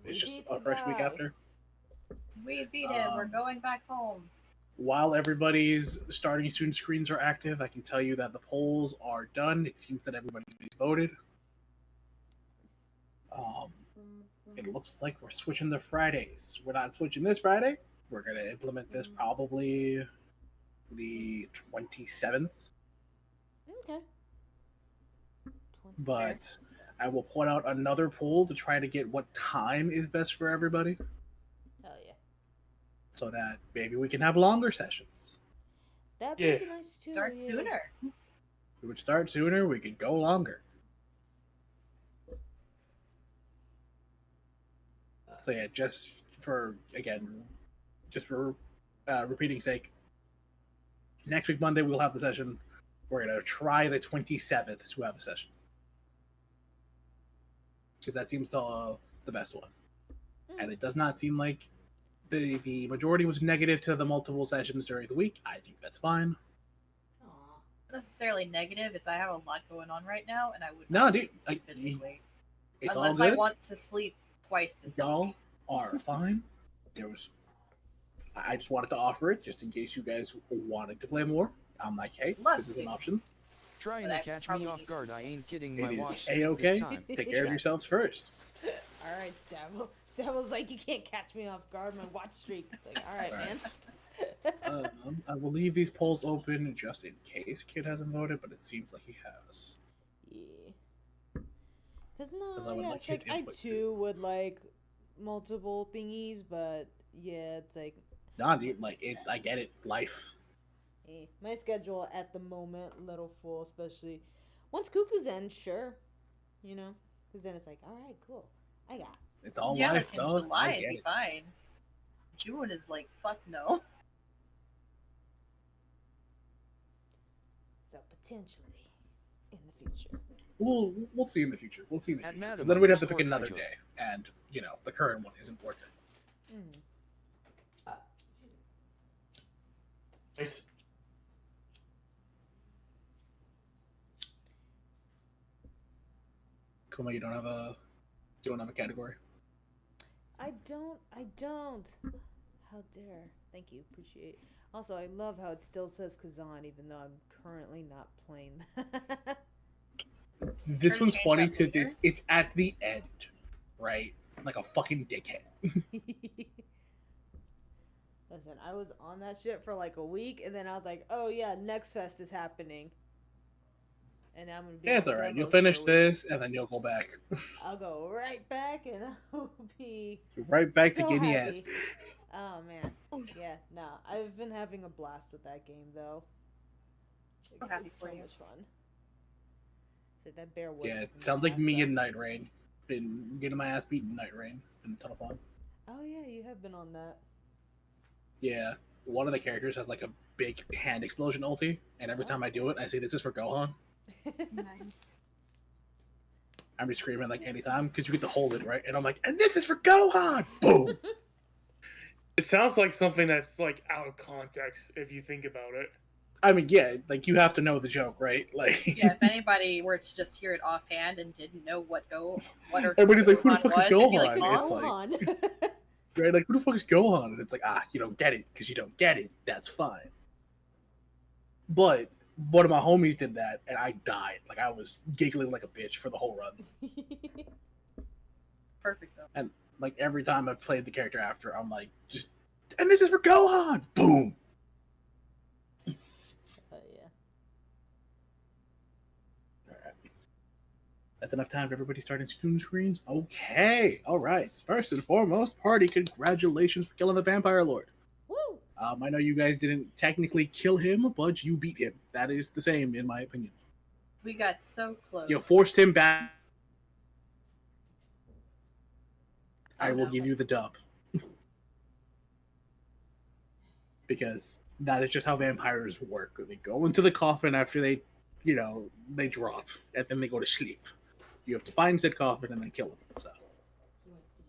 It's just a fresh week after. We beat it. We're going back home. While everybody's starting student screens are active, I can tell you that the polls are done. It seems that everybody's voted. It looks like we're switching to Fridays. We're not switching this Friday. We're going to implement this probably the 27th. Okay. But I will put out another poll to try to get what time is best for everybody. Hell yeah. So that maybe we can have longer sessions. That'd be nice too. Start sooner. We would start sooner. We could go longer. So yeah, just for repeating sake, next week Monday we'll have the session. We're gonna try the 27th to have a session because that seems the best one, and it does not seem like the majority was negative to the multiple sessions during the week. I think that's fine. Not necessarily negative. It's I have a lot going on right now, and I would No, dude, physically. It's unless all good. I want to sleep twice this Y'all week. are fine. I just wanted to offer it just in case you guys wanted to play more. I'm like, hey, this is an option. Trying to catch me off guard. I ain't kidding. My It watch is A-okay. this time. Take care of yourselves first. All right, Stabble. Stabble's like, you can't catch me off guard. My watch streak. It's like, all right, man. I will leave these polls open just in case Kid hasn't voted, but it seems like he has. Yeah. Cause no, I would like his I input, too would like multiple thingies, but yeah, it's like. Nah, dude, I get it. Life. My schedule at the moment a little full, especially once Cuckoo's end. Sure, because then it's like, all right, cool. I got. It's all life, life, though. July it'd be fine. June is like fuck no. So potentially, in the future. We'll see in the future. We'll see in the future. Madam, Because then we'd have to store pick another casual. day, and the current one isn't working. Nice. Kuma, you don't have a category. I don't. How dare. Thank you. Appreciate it. Also, I love how it still says Kazan, even though I'm currently not playing that. This one's funny because it's at the end, right? Like a fucking dickhead. Listen, I was on that shit for like a week, and then I was like, oh yeah, Next Fest is happening. And I'm gonna be. Yeah, it's alright. You'll finish this, and then you'll go back. I'll go right back, and I'll be right back so to Guinea happy. ass. Oh man, yeah. No, I've been having a blast with that game though. It's so much fun. So that bear. Yeah, it sounds like me and Night Rain. Been getting my ass beaten Night Rain. It's been a ton of fun. Oh yeah, you have been on that. Yeah, one of the characters has like a big hand explosion ulti, and every time I do it, I say, "This is for Gohan." Nice. I'm just screaming like anytime because you get to hold it, right? And I'm like, "And this is for Gohan!" Boom. It sounds like something that's like out of context if you think about it. I mean, yeah, like you have to know the joke, right? Like, yeah, if anybody were to just hear it offhand and didn't know what everybody's like, "Who the fuck is Gohan?" Like, it's like, right? Like, who the fuck is Gohan? And it's like, you don't get it because you don't get it. That's fine. But one of my homies did that, and I died. Like, I was giggling like a bitch for the whole run. Perfect though. And like every time I've played the character after, I'm like, and this is for Gohan. Boom. That's enough time for everybody starting student screens? Okay. All right. First and foremost, party, congratulations for killing the Vampire Lord. Woo! I know you guys didn't technically kill him, but you beat him. That is the same, in my opinion. We got so close. You forced him back. I will give you the dub. Because that is just how vampires work. They go into the coffin after they drop, and then they go to sleep. You have to find said coffin and then kill him. So.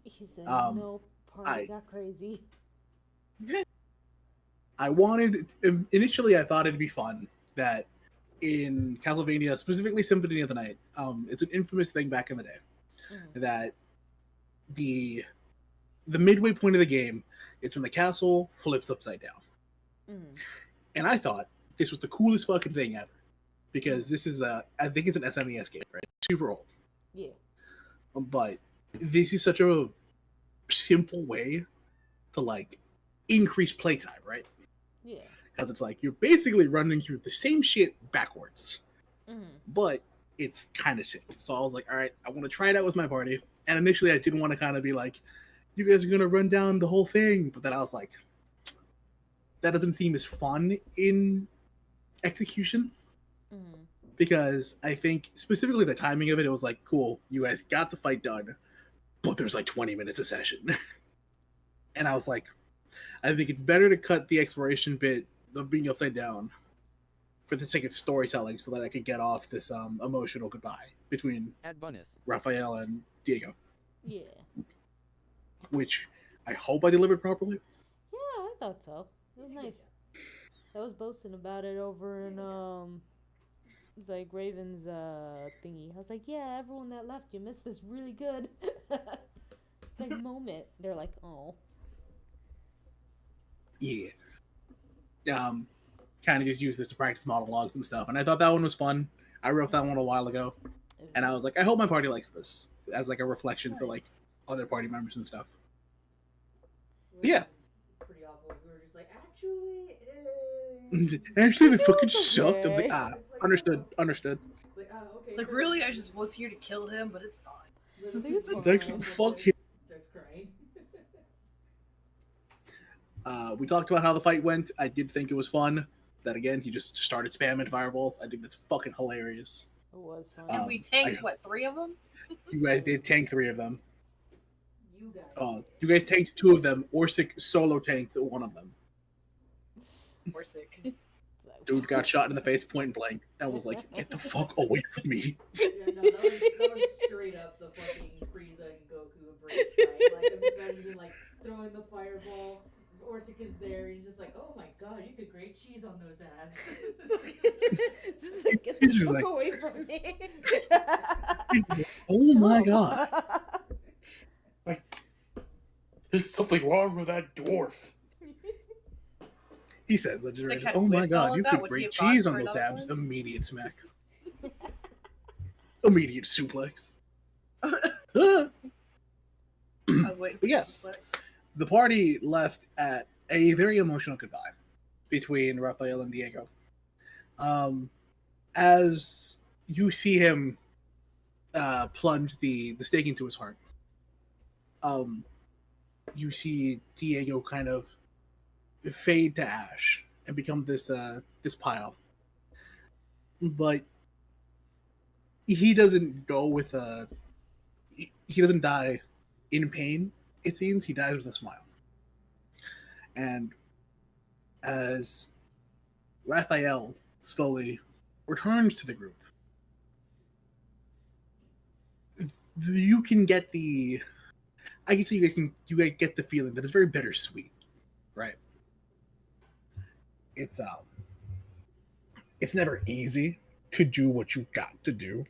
He said, no, party got crazy. Initially I thought it'd be fun that in Castlevania, specifically Symphony of the Night, it's an infamous thing back in the day, that the the midway point of the game, it's when the castle flips upside down. Mm. And I thought this was the coolest fucking thing ever. Because this is I think it's an SNES game, right? Super old. Yeah. But this is such a simple way to like increase playtime, right? Yeah. Because it's like you're basically running through the same shit backwards, Mm. but it's kind of sick. So I was like, all right, I want to try it out with my party. And initially, I didn't want to kind of be like, you guys are gonna run down the whole thing, but then I was like, that doesn't seem as fun in execution. Mm. Because I think specifically the timing of it, it was like, cool, you guys got the fight done, but there's like 20 minutes a session. And I was like, I think it's better to cut the exploration bit of being upside down for the sake of storytelling so that I could get off this emotional goodbye between At Bunneth. Raphael and Diego, Yeah. which I hope I delivered properly. Yeah, I thought so. It was nice. I was boasting about it over in it was like Raven's thingy. I was like, yeah, everyone that left, you missed this really good like moment. They're like, oh. Yeah. Kind of just use this to practice monologues and stuff. And I thought that one was fun. I wrote that one a while ago. And I was like, I hope my party likes this as like a reflection for like other party members and stuff. Yeah. Pretty awful. We were just like, actually, Actually, they it fucking was sucked. okay. Understood. It's like, oh, okay. It's like, really, I just was here to kill him, but it's fine. I think it's It's actually fuck him. Starts crying. We talked about how the fight went. I did think it was fun. That again, he just started spamming fireballs. I think that's fucking hilarious. It was fun. And we tanked, I- what, 3 of them? You guys did tank 3 of them. You guys. You guys tanked 2 of them. Orsic solo tanked 1 of them. We're sick. Dude got shot in the face point blank. I was like, get the fuck away from me. Yeah, no, that was straight up the fucking Frieza and Goku embrace fight. Like, I'm just imagining, like, throwing the fireball. Orsic is there. He's just like, oh my god, you could grate cheese on those abs. Just like, get the He's just fuck like- away from me. Oh my god. There's something wrong with that dwarf. He says legendary. Like, Oh my with all god, of you that, could would he grate have gone cheese for on those another abs. one? Immediate smack. Immediate suplex. Ah. I was waiting for Yes. the suplex. The party left at a very emotional goodbye between Raphael and Diego. As you see him plunge the stake into his heart, you see Diego kind of fade to ash and become this pile. But he doesn't go with he doesn't die in pain. It seems he dies with a smile. And as Raphael slowly returns to the group, you can get I can see you guys get the feeling that it's very bittersweet, right? It's never easy to do what you've got to do,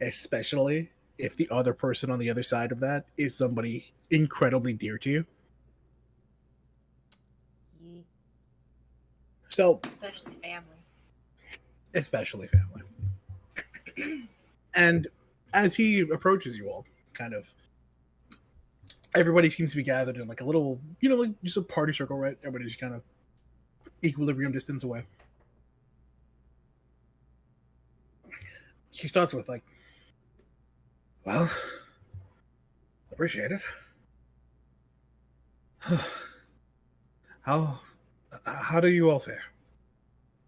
especially if the other person on the other side of that is somebody incredibly dear to you. Yeah. So, Especially family. especially family. And as he approaches you all, kind of, everybody seems to be gathered in like a little, like just a party circle, right? Everybody's kind of equilibrium distance away. He starts with like, well, appreciate it. How do you all fare?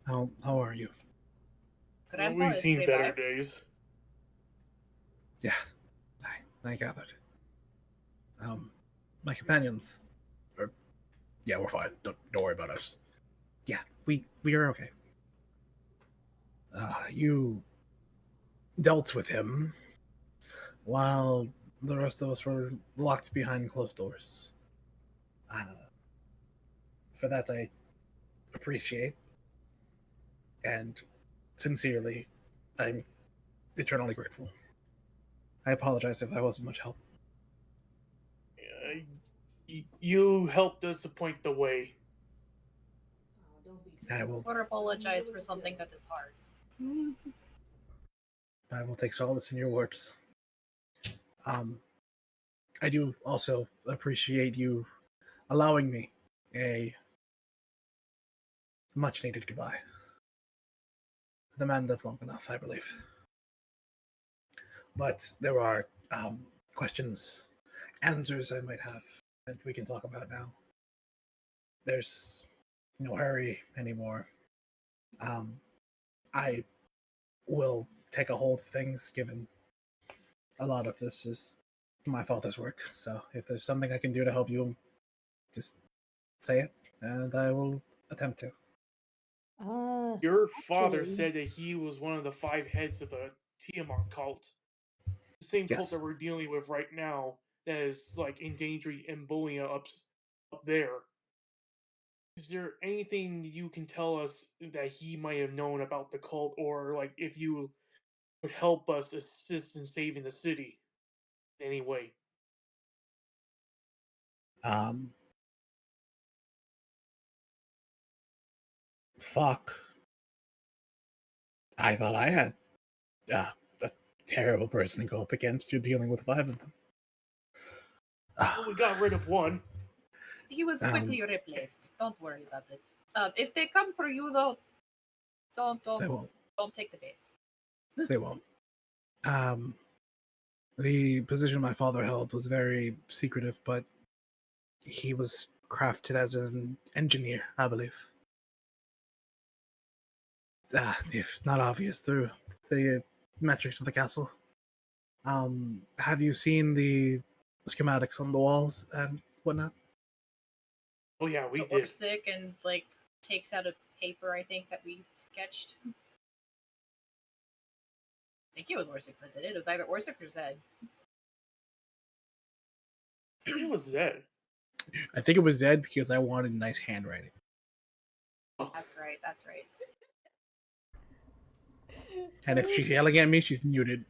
How are you? Grandpa We've is seen better revived. days. Yeah, I gathered. My companions are, yeah, we're fine. Don't worry about us. Yeah, we are okay. You dealt with him while the rest of us were locked behind closed doors. For that, I appreciate, and sincerely, I'm eternally grateful. I apologize if I wasn't much help. You helped us to point the way. I will. Or apologize for something that is hard. I will take solace in your words. I do also appreciate you allowing me a much needed goodbye. The man lived long enough, I believe. But there are questions, answers I might have that we can talk about now. There's no hurry anymore. I will take a hold of things, given a lot of this is my father's work. So if there's something I can do to help you, just say it, and I will attempt to. Your father Actually- said that he was one of the 5 heads of the Tiamat cult. The same cult Yes. that we're dealing with right now that is like endangering Embolia up there. Is there anything you can tell us that he might have known about the cult, or like if you could help us assist in saving the city in any way? Um, Fuck. I thought I had a terrible person to go up against. You're dealing with 5 of them. Well, we got rid of one. He was Um, quickly replaced. Don't worry about it. If they come for you, though, They won't. don't take the bait. They won't. The position my father held was very secretive, but he was crafted as an engineer, I believe. If not obvious through the metrics of the castle. Have you seen the schematics on the walls and whatnot? Oh yeah, we So did. Orsic and like takes out a paper, I think, that we sketched. I think it was Orsic that did it. It was either Orsic or Zed. It was Zed. I think it was Zed because I wanted nice handwriting. That's right. That's right. And if she's yelling at me, she's muted.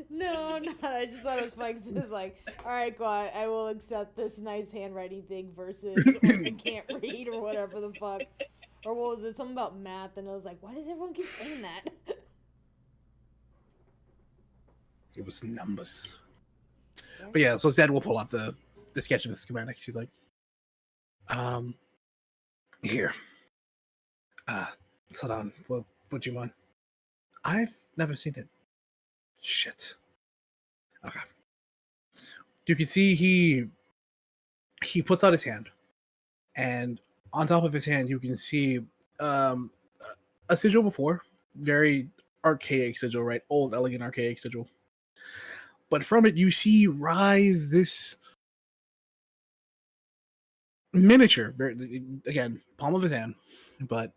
No, no, I just thought it was funny 'cause it's like, all right, God, I will accept this nice handwriting thing versus I can't read or whatever the fuck. Or what was it? Something about math, and I was like, why does everyone keep saying that? It was numbers. But yeah, so Zed will pull out the sketch of the schematics. He's like, here. Hold on. What would you mind? I've never seen it. Shit. Okay. You can see he puts out his hand, and on top of his hand, you can see a sigil before, very archaic sigil, right? Old, elegant, archaic sigil. But from it, you see rise this miniature, very, again, palm of his hand, but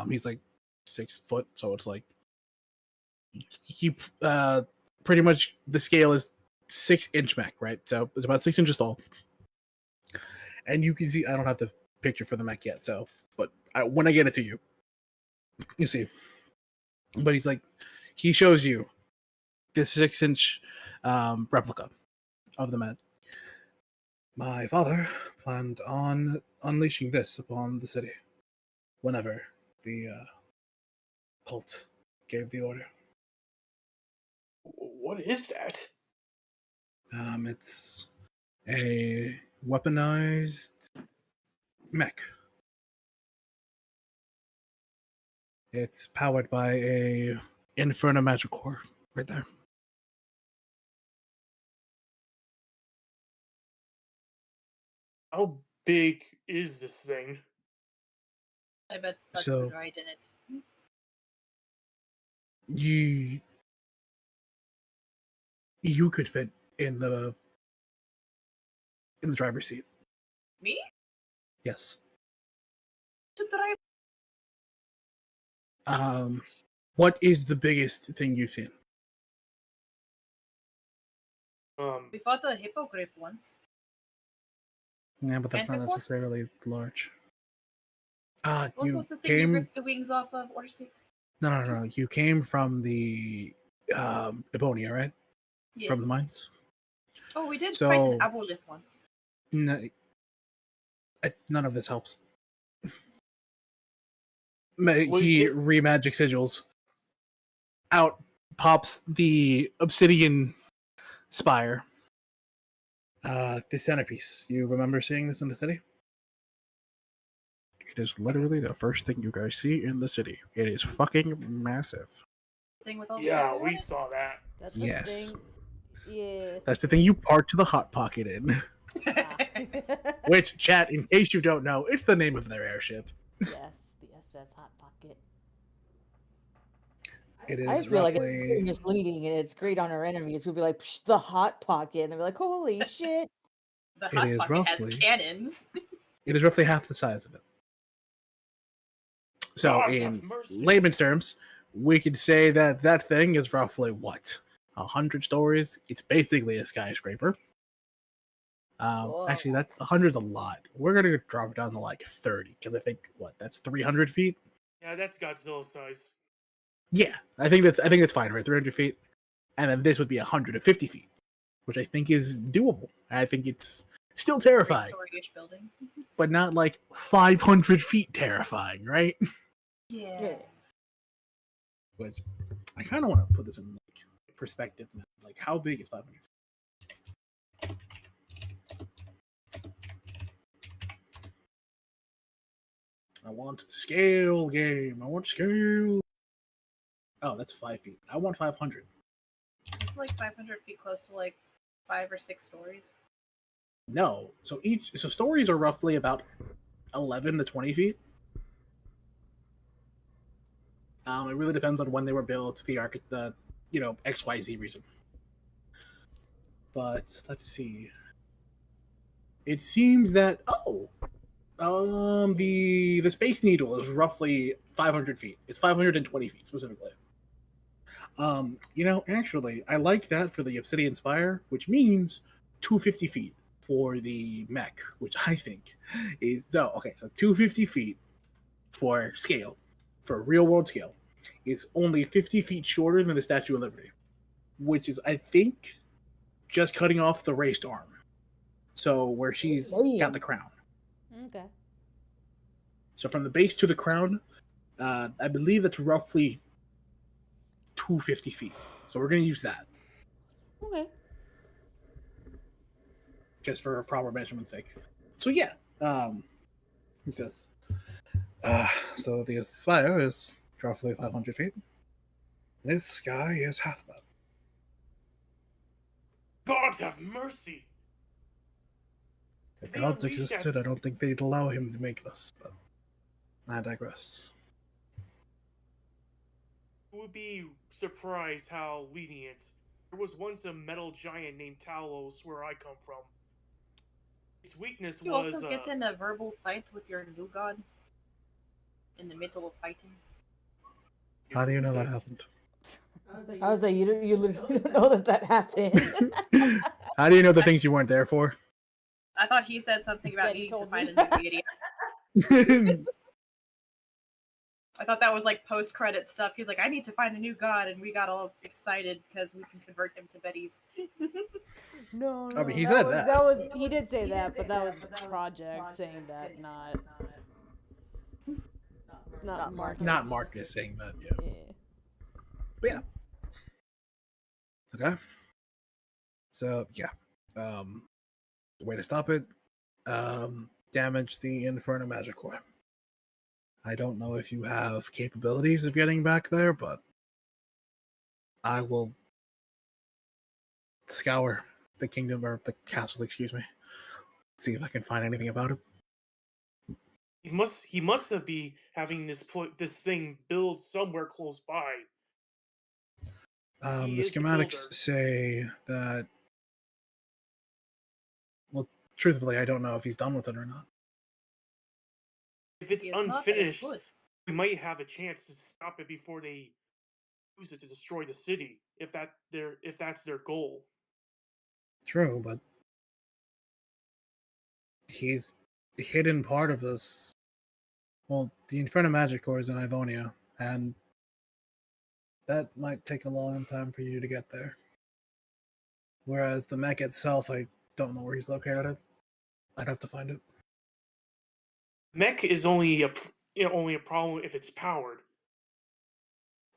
he's like 6 foot, so it's like he pretty much the scale is 6-inch mech, right? So it's about 6 inches tall, and you can see I don't have the picture for the mech yet, so but when I get it to you, you see. But he's like, he shows you this 6-inch replica of the mech. My father planned on unleashing this upon the city whenever the cult gave the order. What is that? It's a weaponized mech. It's powered by a Inferno magic core right there. How big is this thing? I bet Spud So- would ride in it. You could fit in the driver's seat. Me? Yes. To drive? What is the biggest thing you've seen? We fought a hippogriff once. Yeah, but that's not Manticore? necessarily large. What You was the thing you came. ripped the wings off of, Orsic? No. You came from the Ebonia, right? Yes. From the mines. Oh, we did So- fight an aboleth once. No, none of this helps. He re-magic sigils. Out pops the obsidian spire. The centerpiece. You remember seeing this in the city? It is literally the first thing you guys see in the city. It is fucking massive. Thing with all the Yeah, people we on it? saw that. That's the Yes. thing. Yeah. That's the thing you park to the Hot Pocket in. Ah. Which, chat, in case you don't know, it's the name of their airship. Yes, the SS Hot Pocket. It I is feel like it's roughly misleading, and it's great on our enemies. We'll be like, Psh, the Hot Pocket, and they'll be like, holy shit. The It Hot is Pocket has roughly- cannons. it is roughly half the size of it. So, God have in mercy. layman's terms, we could say that that thing is roughly what? 100 stories? It's basically a skyscraper. Actually, that's 100's a lot. We're gonna drop it down to like 30 because I think that's 300 feet. Yeah, that's Godzilla size. Yeah, I think that's fine, right? 300 feet, and then this would be 150 feet, which I think is doable. I think it's still terrifying, Three-story-ish building. but not like 500 feet terrifying, right? Yeah. Yeah. Which I kind of want to put this in like perspective now. Like, how big is 500 feet? I want scale game. I want scale. Oh, that's 5 feet. I want 500. It's like 500 feet close to like 5 or 6 stories. No. So stories are roughly about 11 to 20 feet. It really depends on when they were built, the XYZ reason. But let's see. It seems that the Space Needle is roughly 500 feet. It's 520 feet specifically. Actually, I like that for the Obsidian Spire, which means 250 feet for the mech, which I think is so 250 feet for scale, for real world scale, is only 50 feet shorter than the Statue of Liberty, which is, I think, just cutting off the raised arm. So where she's got the crown. Okay. So from the base to the crown, I believe that's roughly 250 feet. So we're going to use that. Okay. Just for proper measurement's sake. So yeah, it says, so the spire is roughly 500 feet. This sky is half that. God have mercy. If They gods unleashed existed, that- I don't think they'd allow him to make this, but I digress. Would be surprised how lenient. There was once a metal giant named Talos where I come from. His weakness You was also get in a verbal fight with your new god in the middle of fighting. How do you know that happened? I was like, you literally don't know that happened. How do you know the things you weren't there for? I thought he said something about Betty needing to told find me. a new deity. I thought that was like post-credit stuff. He's like, I need to find a new god, and we got all excited because we can convert him to Betty's. No, I mean, he that said was, that. that was he did say that, but that was Project saying that, not Marcus. Not Marcus saying that, yeah. Yeah. But yeah. Okay. So yeah. The way to stop it, damage the Inferno Magic Core. I don't know if you have capabilities of getting back there, but I will scour the kingdom or the castle, excuse me. See if I can find anything about it. He must have been having this thing build somewhere close by. He The is the schematics builder. say that. Well, truthfully, I don't know if he's done with it or not. If it's He is not, that is unfinished, good. we might have a chance to stop it before they use it to destroy the city. If that's their goal. True, but he's hidden part of this. Well, the Inferno Magic Core is in Ivonia, and that might take a long time for you to get there. Whereas the mech itself, I don't know where he's located at. I'd have to find it. Mech is only a problem if it's powered.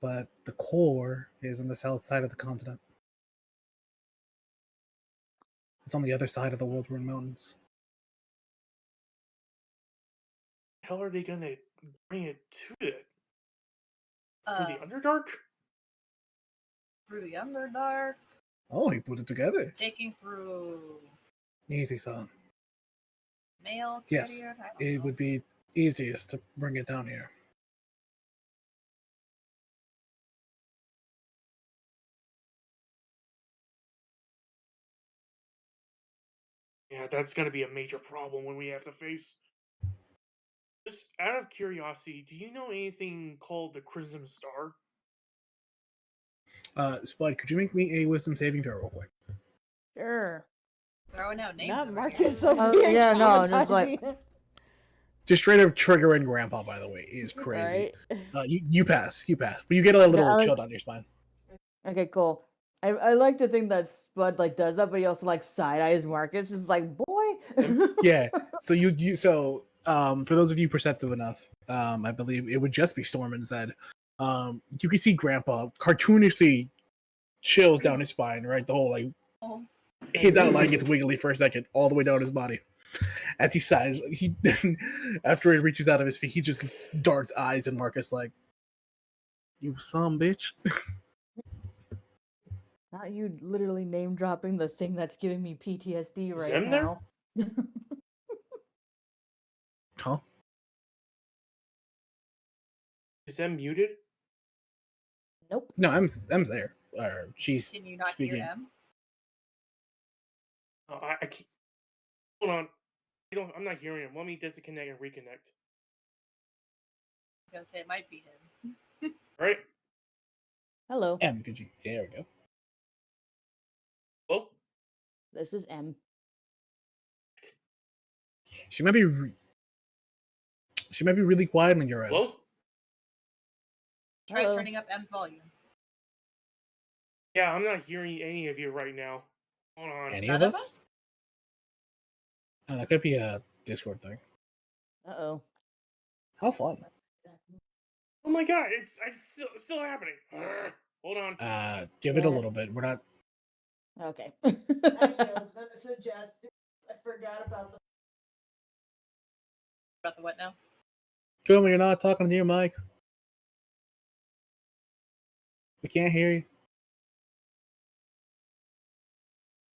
But the core is on the south side of the continent. It's on the other side of the World Ruin Mountains. How are they gonna bring it to it? Through the Uh, Underdark? through the Underdark, Oh, he put it together. taking through Easy, son. mail. Yes, Carrier, I don't it know. would be easiest to bring it down here. Yeah, that's gonna be a major problem when we have to face. Just out of curiosity, do you know anything called the Crimson Star? Spud, could you make me a wisdom saving throw real quick? Sure. Throwing out names. Not over Marcus here. over here. Yeah, no, just like- traumatizing. Just straight up triggering Grandpa, by the way, is crazy. Right? You pass, but you get a little I like- chill down your spine. Okay, cool. I like to think that Spud like does that, but he also like side eyes Marcus, just like boy. Yeah. So for those of you perceptive enough, I believe it would just be Storm instead. You can see Grandpa cartoonishly chills down his spine, right? The whole like Oh, his outline gets wiggly for a second, all the way down his body. As he sighs, he after he reaches out of his feet, he just darts eyes at Marcus like, "You some bitch." Not you literally name dropping the thing that's giving me PTSD Is right Em there? now. Huh? Is that muted? Nope. No, M's there. Or she's can you not speaking. hear him? I can't. Hold on. I'm not hearing him. Let me disconnect and reconnect. I was gonna say it might be him. Right? Hello. M, could you? There we go. Well, This is M. She might be. She might be really quiet on your end. well. Try Hello. turning up M's volume. Yeah, I'm not hearing any of you right now. Hold on. Any None of of us? Oh, that could be a Discord thing. Uh-oh. How fun. Oh my god, it's still happening. Hold on. Give it a Yeah. little bit. We're not. Okay. Actually, I was going to suggest. I forgot about the. About the what now? Phil, you're not talking to your mic. We can't hear you.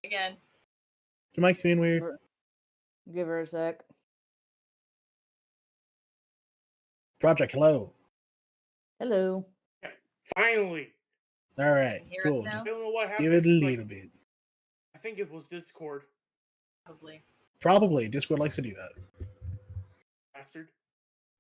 Again. Your mic's being weird. Give her a sec. Project, hello. Hello. Finally. All right, Can you hear us cool. now? I Just don't know what happened. give it a Like, little bit. I think it was Discord. Probably. Probably. Discord likes to do that. Bastard.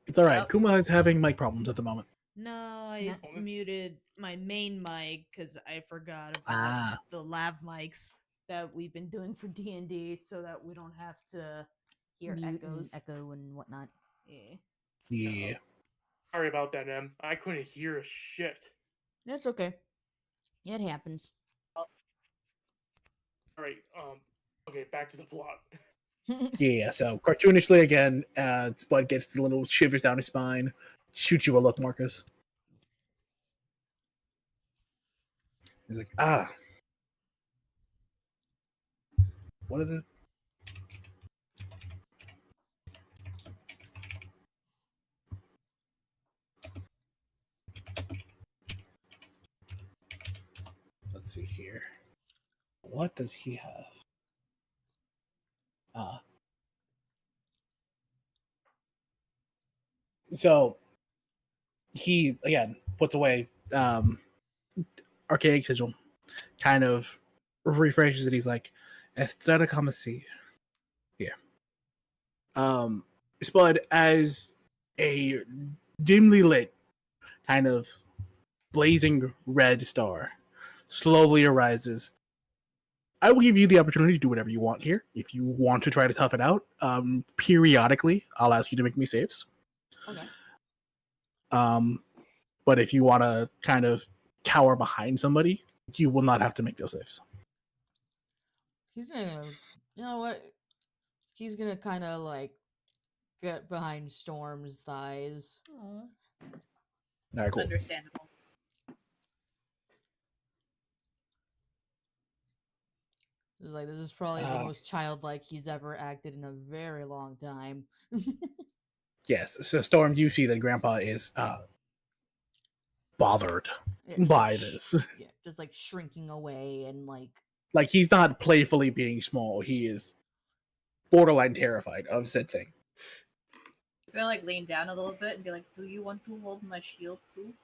It's all right. Yep. Kuma is having mic problems at the moment. No, I No. muted my main mic because I forgot about Ah. the lav mics that we've been doing for D&D, so that we don't have to hear Mute echoes. and echo and whatnot. Yeah. Yeah. Sorry about that, Em. I couldn't hear a shit. That's okay. It happens. Alright, okay, back to the plot. Yeah, so cartoonishly again, Spud gets the little shivers down his spine, shoots you a look, Marcus. He's like, ah. What is it? Let's see here. What does he have? So he again puts away archaic sigil, kind of refreshes it. He's like, Estrada Kamasi. Yeah. Spud, as a dimly lit, kind of blazing red star slowly arises. I will give you the opportunity to do whatever you want here. If you want to try to tough it out, periodically, I'll ask you to make me saves. Okay. But if you want to kind of cower behind somebody, you will not have to make those saves. He's gonna. You know what? he's gonna kind of like get behind Storm's thighs. Aw. All right, cool. Understandable. It's like this is probably the Uh, most childlike he's ever acted in a very long time. Yes. So Storm, you see that Grandpa is bothered Yeah, just, by like, this. yeah, just like shrinking away and like Like he's not playfully being small. He is borderline terrified of said thing. He's gonna like lean down a little bit and be like, "Do you want to hold my shield too?"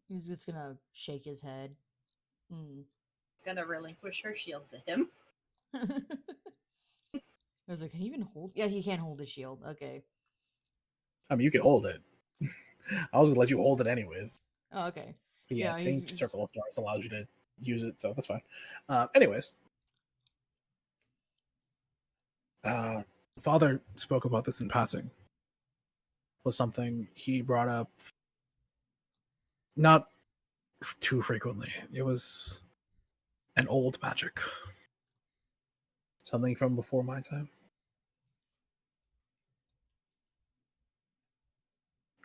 he's just gonna shake his head. Mm. He's gonna relinquish her shield to him. I was like, can he even hold? Yeah, he can't hold the shield. Okay. I mean, you can hold it. I was gonna let you hold it anyways. Oh, okay. Yeah, I think he's- Circle of Stars allows you to use it, so that's fine. Anyways, Father spoke about this in passing. Was something he brought up not too frequently. It was an old magic, something from before my time.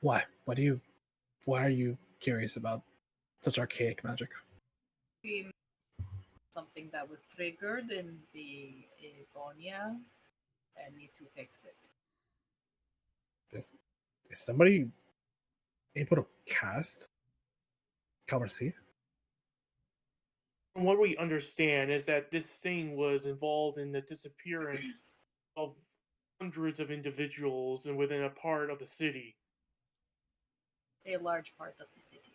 Why? Why are you curious about such archaic magic? Be something that was triggered in the Evonia and need to fix it. Is somebody able to cast Calmercy? From what we understand is that this thing was involved in the disappearance of hundreds of individuals and within a part of the city. A large part of the city.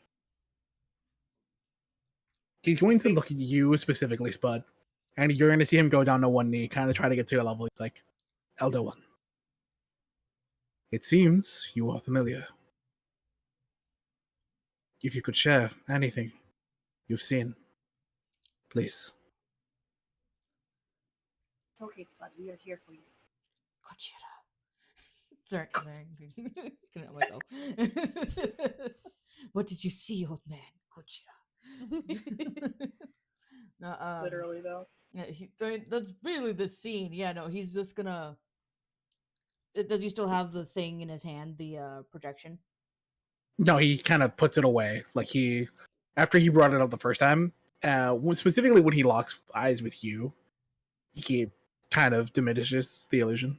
He's going to look at you specifically, Spud, and you're going to see him go down to one knee, kind of try to get to your level. He's like, Elder One, it seems you are familiar. If you could share anything you've seen, please. It's okay, Spud. We are here for you. Gojira. Sorry, couldn't help myself. What did you see, old man? Gojira. No, Literally, though. yeah, that's really the scene. Yeah, no, he's just gonna. Does he still have the thing in his hand, the projection? No, he kind of puts it away. Like after he brought it up the first time, specifically when he locks eyes with you, he kind of diminishes the illusion.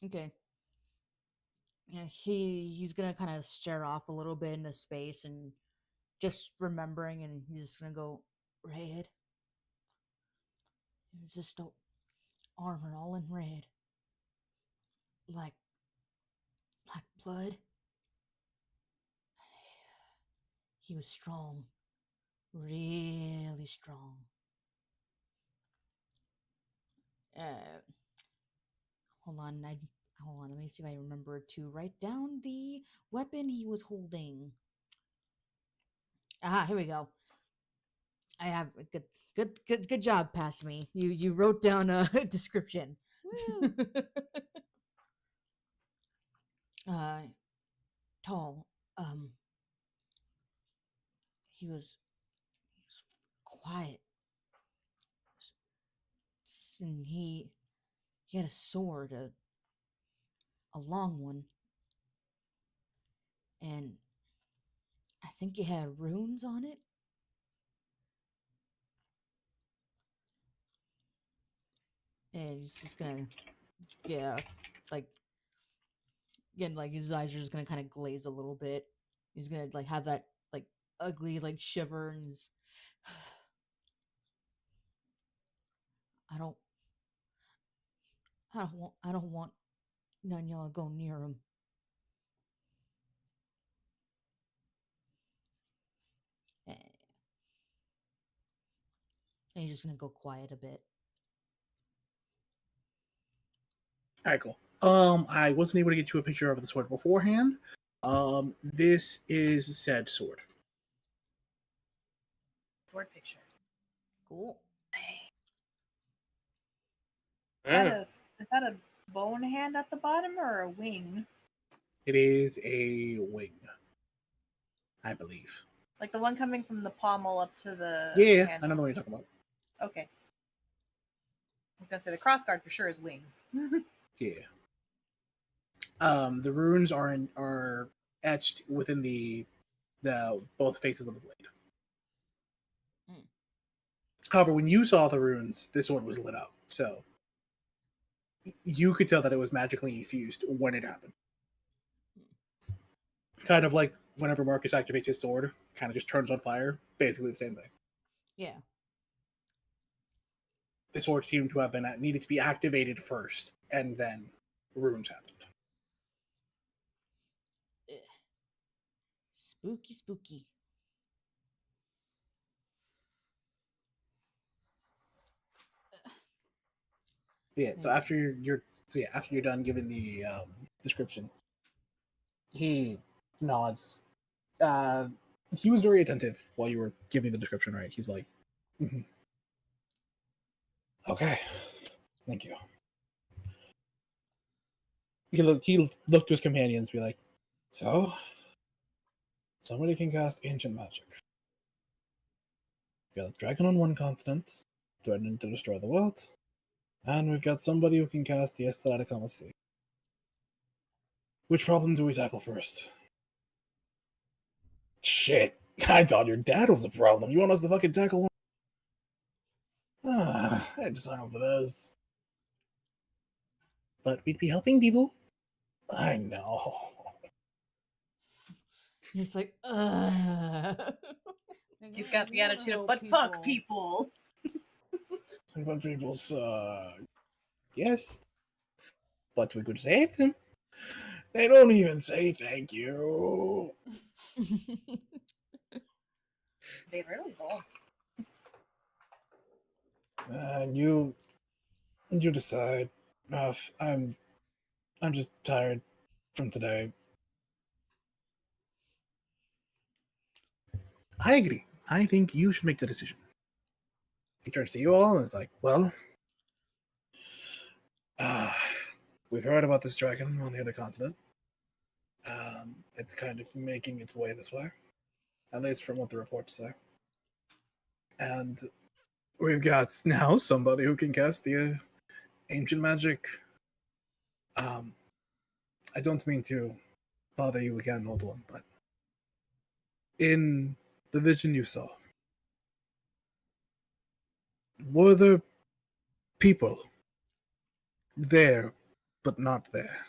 Okay. Yeah, he's gonna kind of stare off a little bit into space and just remembering, and he's just gonna go, red. There's just armor all in red, like blood. He was strong, really strong. Hold on, hold on. Let me see if I remember to write down the weapon he was holding. Ah, here we go. I have a good job, past me. You wrote down a description. Woo. Tall. He was quiet, and he had a sword, a long one, and I think it had runes on it. And he's just gonna, yeah, like, again, like his eyes are just gonna kind of glaze a little bit. He's gonna like have that like ugly like shiver, and he's, I don't, I don't want none of y'all to go near him. And he's just gonna go quiet a bit. All right, cool. I wasn't able to get you a picture of the sword beforehand. This is said sword. Sword picture. Cool. Is that a bone hand at the bottom or a wing? It is a wing, I believe. Like the one coming from the pommel up to the Yeah, I handle. know the one you're talking about. Okay. was gonna say the crossguard for sure is wings. Yeah. The runes are etched within the both faces of the blade. Mm. However, when you saw the runes, this sword was lit up, so you could tell that it was magically infused when it happened. Kind of like whenever Marcus activates his sword, kind of just turns on fire. Basically the same thing. Yeah. The sword seemed to have been needed to be activated first, and then runes happened. Ugh. Spooky, spooky. Yeah. So after after you're done giving the description, he nods. He was very attentive while you were giving the description. Right? He's like, "Mhm. Okay, thank you." He looked to his companions, be like, "So, somebody can cast ancient magic. We've got a dragon on one continent, threatening to destroy the world, and we've got somebody who can cast the Estrada. Which problem do we tackle first?" Shit, I thought your dad was the problem. You want us to fucking tackle one? I had to sign up for this. But we'd be helping people. I know. Just like, He's got the attitude of, but fuck people. Some people suck. Yes, but we could save them. They don't even say thank you. They really don't. And you decide. I'm just tired from today. I agree. I think you should make the decision. He turns to you all and is like, well, we've heard about this dragon on the other continent. It's kind of making its way this way, at least from what the reports say. And we've got now somebody who can cast the ancient magic. I don't mean to bother you again, old one, but in the vision you saw, were there people there, but not there?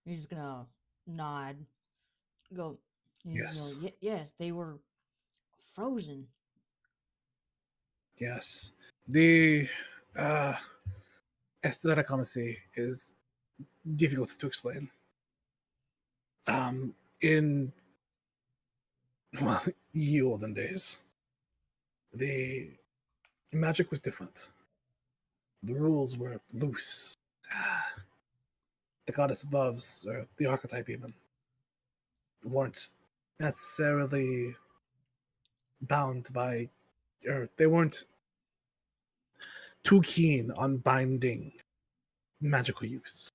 He's just gonna nod. Go. Yes. Yes, they were frozen. Yes. The Estrada is difficult to explain. In well, ye olden days, the magic was different. The rules were loose. The goddess aboves, or the archetype even, weren't necessarily bound by, or they weren't too keen on binding magical use.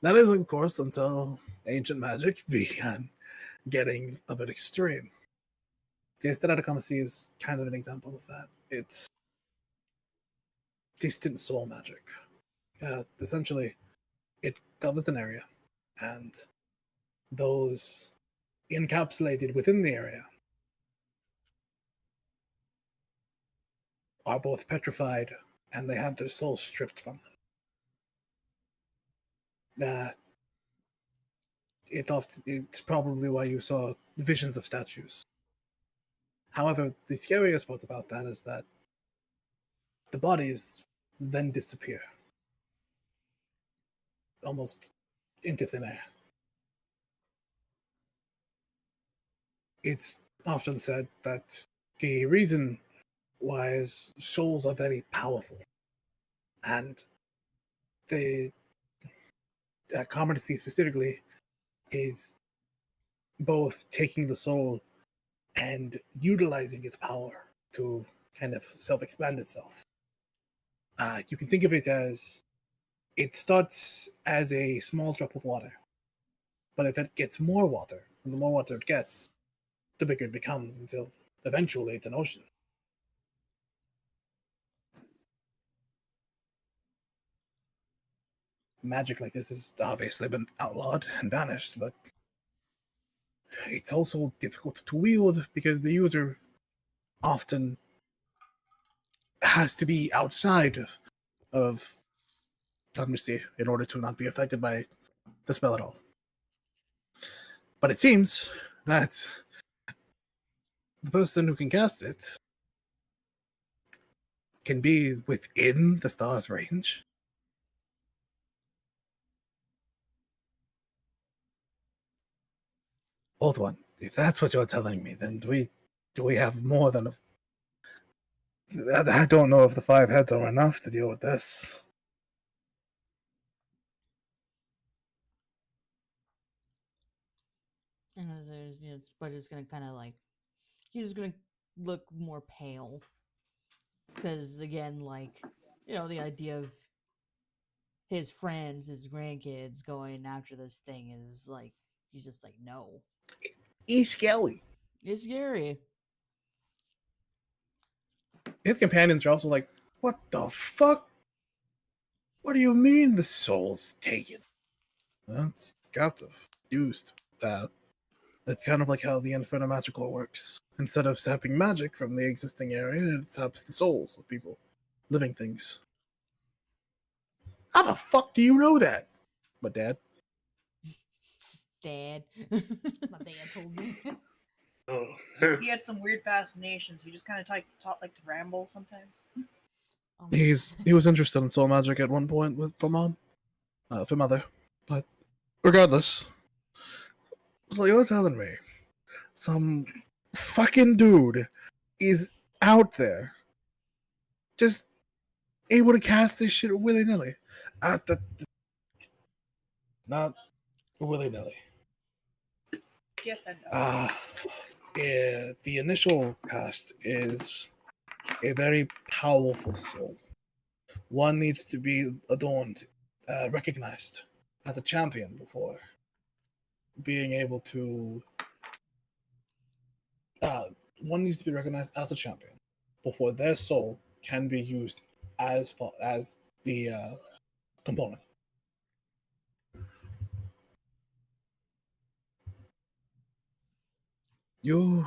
That is, of course, until ancient magic began getting a bit extreme. The Estrada is kind of an example of that. It's distant soul magic. Essentially, it covers an area, and those encapsulated within the area are both petrified and they have their souls stripped from them. It's probably why you saw visions of statues. However, the scariest part about that is that the bodies then disappear, almost into thin air. It's often said that the reason why is souls are very powerful, and the Commodity specifically is both taking the soul and utilizing its power to kind of self-expand itself. You can think of it as it starts as a small drop of water, but if it gets more water, and the more water it gets, the bigger it becomes until eventually it's an ocean. magic like this has obviously been outlawed and banished, but it's also difficult to wield because the user often has to be outside of cognicy in order to not be affected by the spell at all. But it seems that the person who can cast it can be within the star's range. Old one, if that's what you're telling me, then do we have more than a... I don't know if the 5 heads are enough to deal with this. And there's, Spudge is gonna kind of like, he's just gonna look more pale. Because again, like, the idea of his friends, his grandkids going after this thing is like, he's just like, no. He's scary. It's scary. His companions are also like, what the fuck? What do you mean the soul's taken? That's captive, used. That's kind of like how the Inferno Magical works. Instead of sapping magic from the existing area, it saps the souls of people, living things. How the fuck do you know that? My dad. Dad. My dad told me. Oh. He had some weird fascinations. He just kind of taught like to ramble sometimes. Oh, He was interested in soul magic at one point for mother, but regardless, so you're telling me some fucking dude is out there just able to cast this shit willy nilly? Not willy nilly. Yes and no. Yeah, the initial cast is a very powerful soul. One needs to be adorned, recognized as a champion before being able to. One needs to be recognized as a champion before their soul can be used as far as the component. You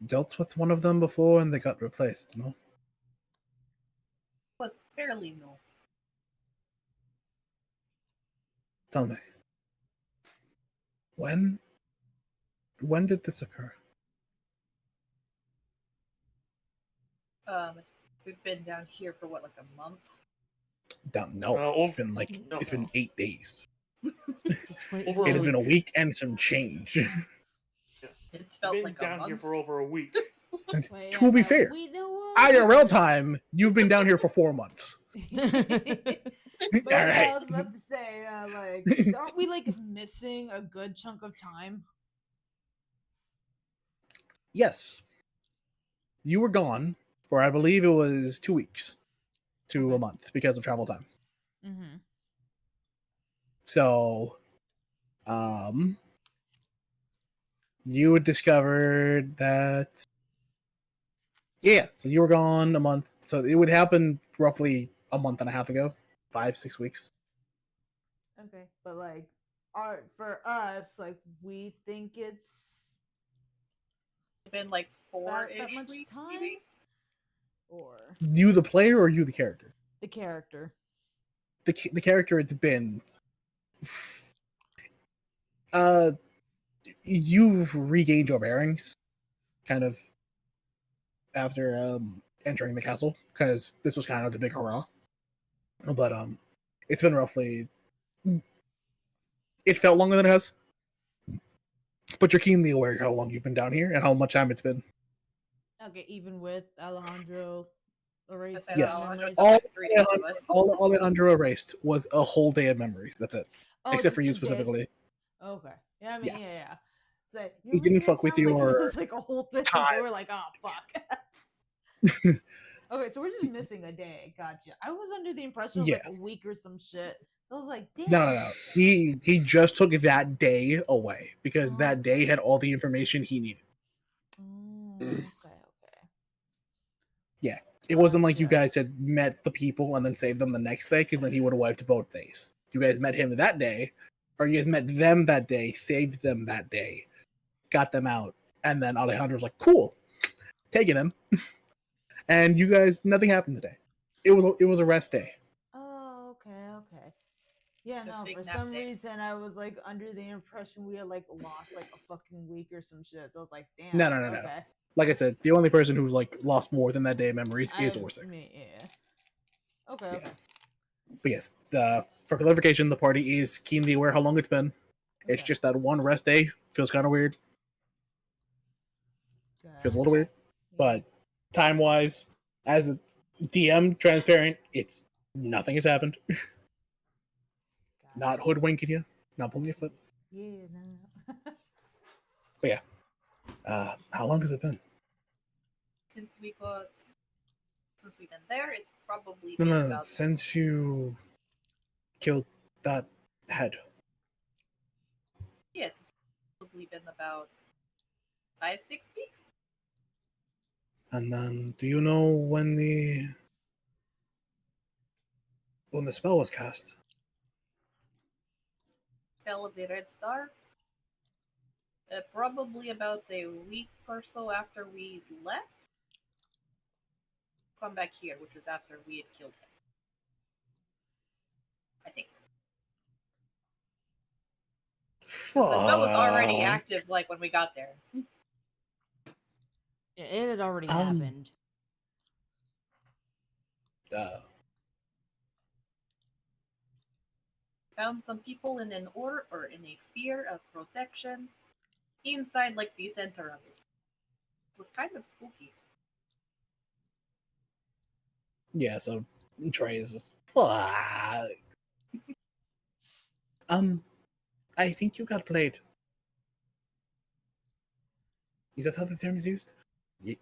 dealt with one of them before and they got replaced, no? Was fairly new. Tell me. When did this occur? We've been down here for what, like a month? No, it's been like it's been 8 days. Over It has a been a week. week and some change. It felt Been like a down month. here for over a week. Wait, To be fair, we know IRL time, you've been down here for 4 months. But All I right. was about to say, like, aren't we like missing a good chunk of time? Yes. You were gone for, I believe it was 2 weeks to a Okay. month because of travel time. Mm-hmm. So, you had discovered that. Yeah, so you were gone a month. So it would happen roughly a month and a half ago, 5-6 weeks. Okay, but like, for us, like, we think it's Been like about 4-ish that much weeks, time, maybe. or You, the player, or you, the character? the character. The character, it's been. You've regained your bearings, kind of, after entering the castle, because this was kind of the big hurrah. But it's been roughly. It felt longer than it has, but you're keenly aware of how long you've been down here and how much time it's been. Okay, even with Alejandro erased. said Yes. Alejandro memories. took like 3 days to us. All Alejandro erased was a whole day of memories. That's it, Oh, except just for you the day? specifically. Okay. Yeah, I mean, Yeah. yeah. It's like, He didn't fuck with sound like it your was like a whole thing, so time. we're like, oh fuck. Okay, so we're just missing a day. Gotcha. I was under the impression it was like a week or some shit. I was like, damn. No. He just took that day away because that day had all the information he needed. Oh, okay. It wasn't like you Okay. guys had met the people and then saved them the next day, because then he would have wiped both days. You guys met him that day, or you guys met them that day, saved them that day, got them out, and then Alejandro was like, "Cool, taking him," and you guys, nothing happened today. It was a rest day. Oh, okay. Yeah, Just no, big for nap some day. reason I was like under the impression we had like lost like a fucking week or some shit. So I was like, damn. No. Okay. Like I said, the only person who's like lost more than that day of memories is Orsic. Yeah. Okay, Yeah. okay. But yes, for clarification, the party is keenly aware how long it's been. It's Okay. just that one rest day feels kind of weird. Feels a little weird. But time wise, as a DM transparent, it's nothing has happened. Not hoodwinking you, not pulling your foot. Yeah, no. But yeah. How long has it been? Since we've been there, it's probably No, been no, about since you killed that head. yes, it's probably been about 5-6 weeks. And then, do you know when the spell was cast? Spell of the Red Star. Probably about a week or so after we left. Come back here, which was after we had killed him. I think. The spell was already active, like when we got there. Yeah, it had already Um, happened. Found some people in an order or in a sphere of protection inside like the center of it. It was kind of spooky. Yeah, so Trey is just fuck. I think you got played. Is that how the term is used?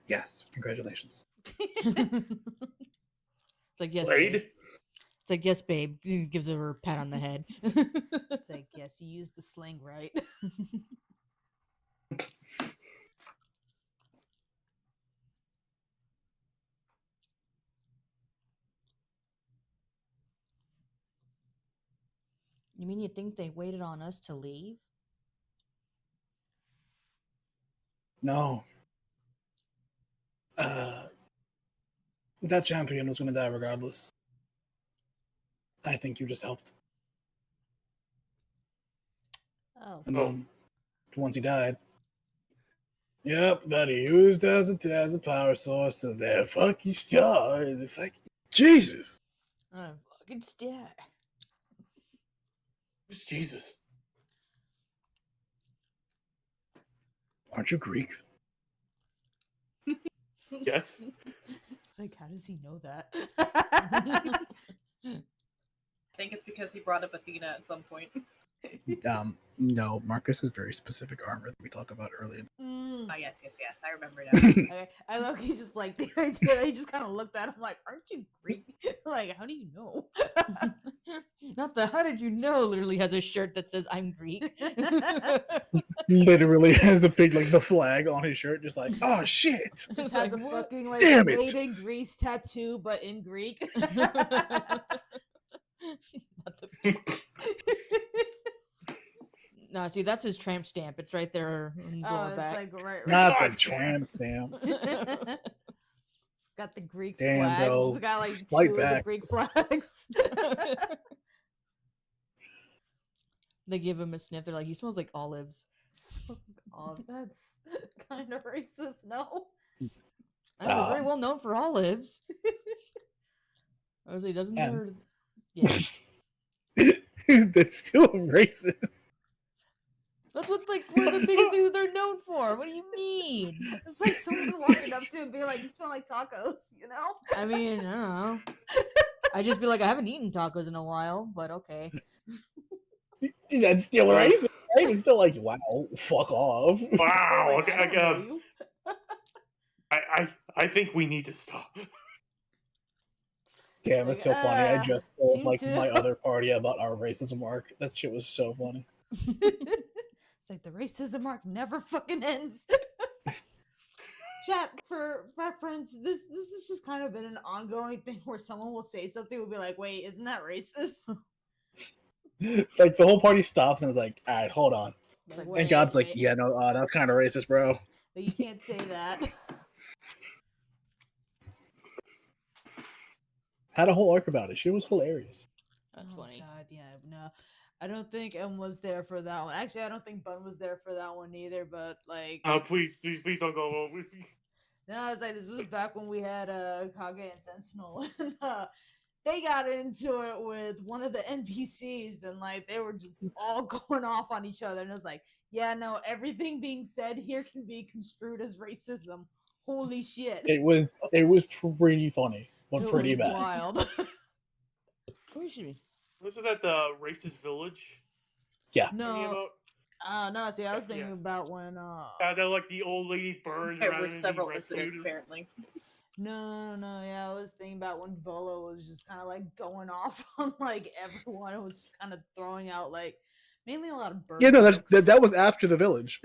Yes. Congratulations. It's like, yes, Played? babe. It's like, yes, babe. Gives her a pat on the head. It's like, yes, you used the slang right. You mean you think they waited on us to leave? No. That champion was gonna die regardless. I think you just helped. Oh. And Oh. then once he died. Yep, that he used as a power source to their fucking star. The fucking Jesus. Oh, fucking stat. Who's Jesus? Aren't you Greek? Yes. It's like, how does he know that? I think it's because he brought up Athena at some point. No, Marcus has very specific armor that we talked about earlier. Mm. Oh, yes, I remember now. I love he just like the idea that he just kind of looked at him like, aren't you Greek? Like, how do you know? Not the how did you know literally has a shirt that says I'm Greek. Literally has a big like the flag on his shirt, just like, oh shit. Just It's has like, a what? fucking like Damn it. made in Greece tattoo, but in Greek. Not the- No, see, that's his tramp stamp. It's right there on the Oh, lower it's back. like right. Not the God tramp stamp. It's got the Greek Damn, flag. bro. It's got like Fight two of the back. Greek flags. They give him a sniff. They're like, he smells like olives. Smells like olives. That's kind of racist. No. I know, very well known for olives. I was like, doesn't Yeah. there? Yeah, That's still racist. that's what like one of the biggest things they're known for. What do you mean? It's like someone walking up to him and being like, "You smell like tacos," you know? I mean, I don't know. I just be like, I haven't eaten tacos in a while, but okay. That's still racist, right? It's still like, wow, fuck off. Wow. Like, Okay, I don't know you. I think we need to stop. Damn, Like, it's so funny. I just told team like two. my other party about our racism arc. That shit was so funny. It's like the racism arc never fucking ends. Chat, for reference, this has just kind of been an ongoing thing where someone will say something, will be like, "Wait, isn't that racist?" Like the whole party stops and is like, "All right, hold on." Like, And God's like, wait. "Yeah, no, that's kind of racist, bro." Like, you can't say that. Had a whole arc about it. She was hilarious. That's funny. God, yeah, no. I don't think M was there for that one. Actually, I don't think Bun was there for that one either, but like Please don't go over. no, it's like this was back when we had Kage and Sentinel and they got into it with one of the NPCs and like they were just all going off on each other and it was like, yeah, no, everything being said here can be construed as racism. Holy shit. It was pretty funny, but It pretty was bad. wild. Where should we? Wasn't that the racist village? Yeah. No. No, see, I was thinking Yeah. about when That like the old lady burned There around were and several he incidents rescued. apparently. No, yeah, I was thinking about when Volo was just kind of like going off on like everyone. It was just kind of throwing out like mainly a lot of bird. Yeah, no, jokes. that was after the village.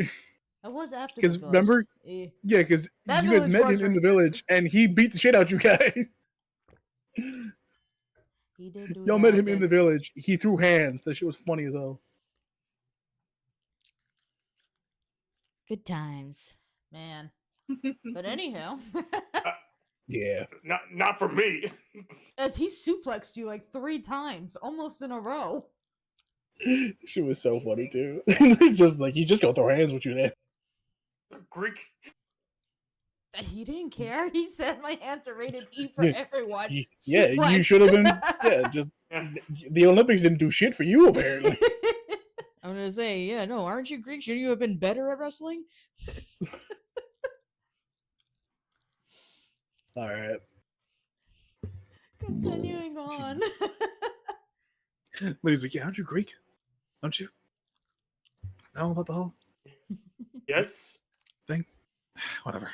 That was after the Because village. remember, Eh. yeah, because That you guys village met was him in the racist. village and he beat the shit out you guys. He did do Y'all that, met I him in the guess. village. He threw hands. That shit was funny as hell. Good times, man. But anyhow, Yeah. Not for me. and he suplexed you like 3 times, almost in a row. She was so funny too. Just like he just gonna throw hands with you then. Greek. He didn't care. He said my hands are rated E for Yeah, everyone. Yeah, you Suplex. should have been. Yeah, just Yeah. the Olympics didn't do shit for you apparently. I'm gonna say, yeah, no, aren't you Greek? Shouldn't you have been better at wrestling? All right, Continuing on. but he's like, "Yeah, aren't you Greek? Don't you know about the whole Yes. thing? Whatever."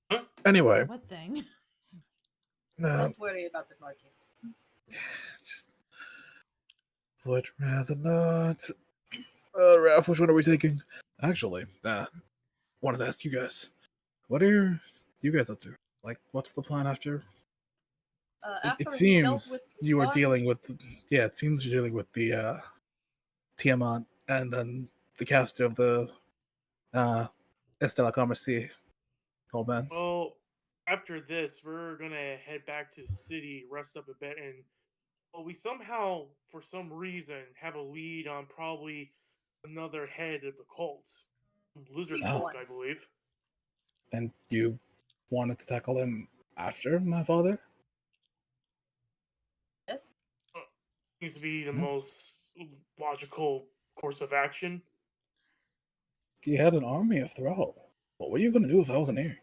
Huh? Anyway, What thing? Don't worry about the Marcus. just would rather not. Ralph, which one are we taking? Actually, wanted to ask you guys, what are you guys up to? Like, what's the plan after? After It he dealt seems with the you were squad, dealing with. Yeah, it seems you're dealing with the Tiamat and then the cast of the Estella Commercy. Old man. Well, after this, we're gonna head back to the city, rest up a bit, and we somehow, for some reason, have a lead on probably another head of the cult, Lizard Oh. Folk, I believe. And you wanted to tackle him after my father? yes. Seems to be the Hmm. most logical course of action. You had an army of Thrall. What were you going to do if I wasn't here?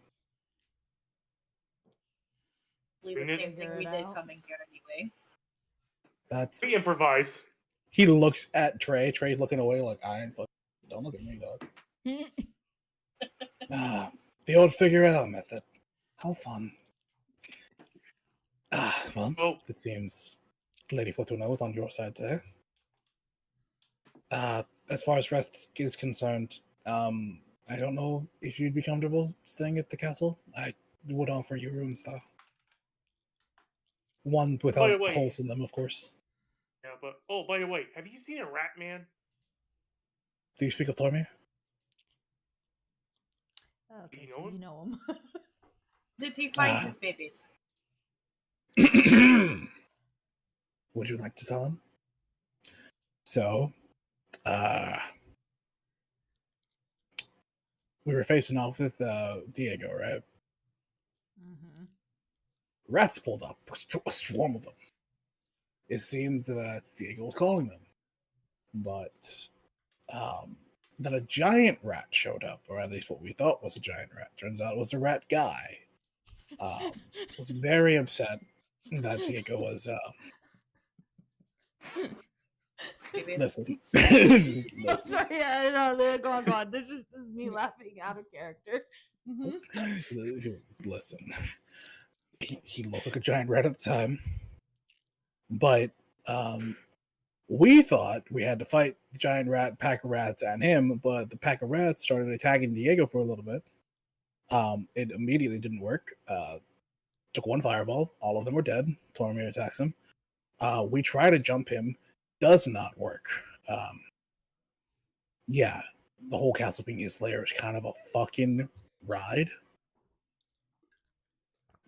The Bring it- same thing we Figure it did out. coming here anyway. That's. We improvise. He looks at Trey. Trey's looking away like, I ain't fucking. Don't look at me, dog. The old figure it out method. How fun. Well, Oh, it seems Lady Fortuna was on your side there. As far as rest is concerned, I don't know if you'd be comfortable staying at the castle. I would offer you rooms, though. One without way- holes in them, of course. yeah, but by the way, have you seen a rat man? Do you speak of Tormir? Okay, You so know him? you know him. Did he find Ah. his babies? Would you like to tell him? So, we were facing off with Diego, right? Mm-hmm. Rats pulled up, a swarm of them. It seemed that Diego was calling them, but then a giant rat showed up, or at least what we thought was a giant rat. Turns out it was a rat guy. Was very upset that Diego was. Babies? Listen, I'm listen. sorry, yeah, no, go on. This is me laughing out of character. Listen. He looked like a giant rat at the time, but we thought we had to fight the giant rat, pack of rats, and him. But the pack of rats started attacking Diego for a little bit. It immediately didn't work. Took one fireball, all of them were dead. Tormir attacks him. We try to jump him, does not work. Yeah, the whole Castlevania Slayer is kind of a fucking ride.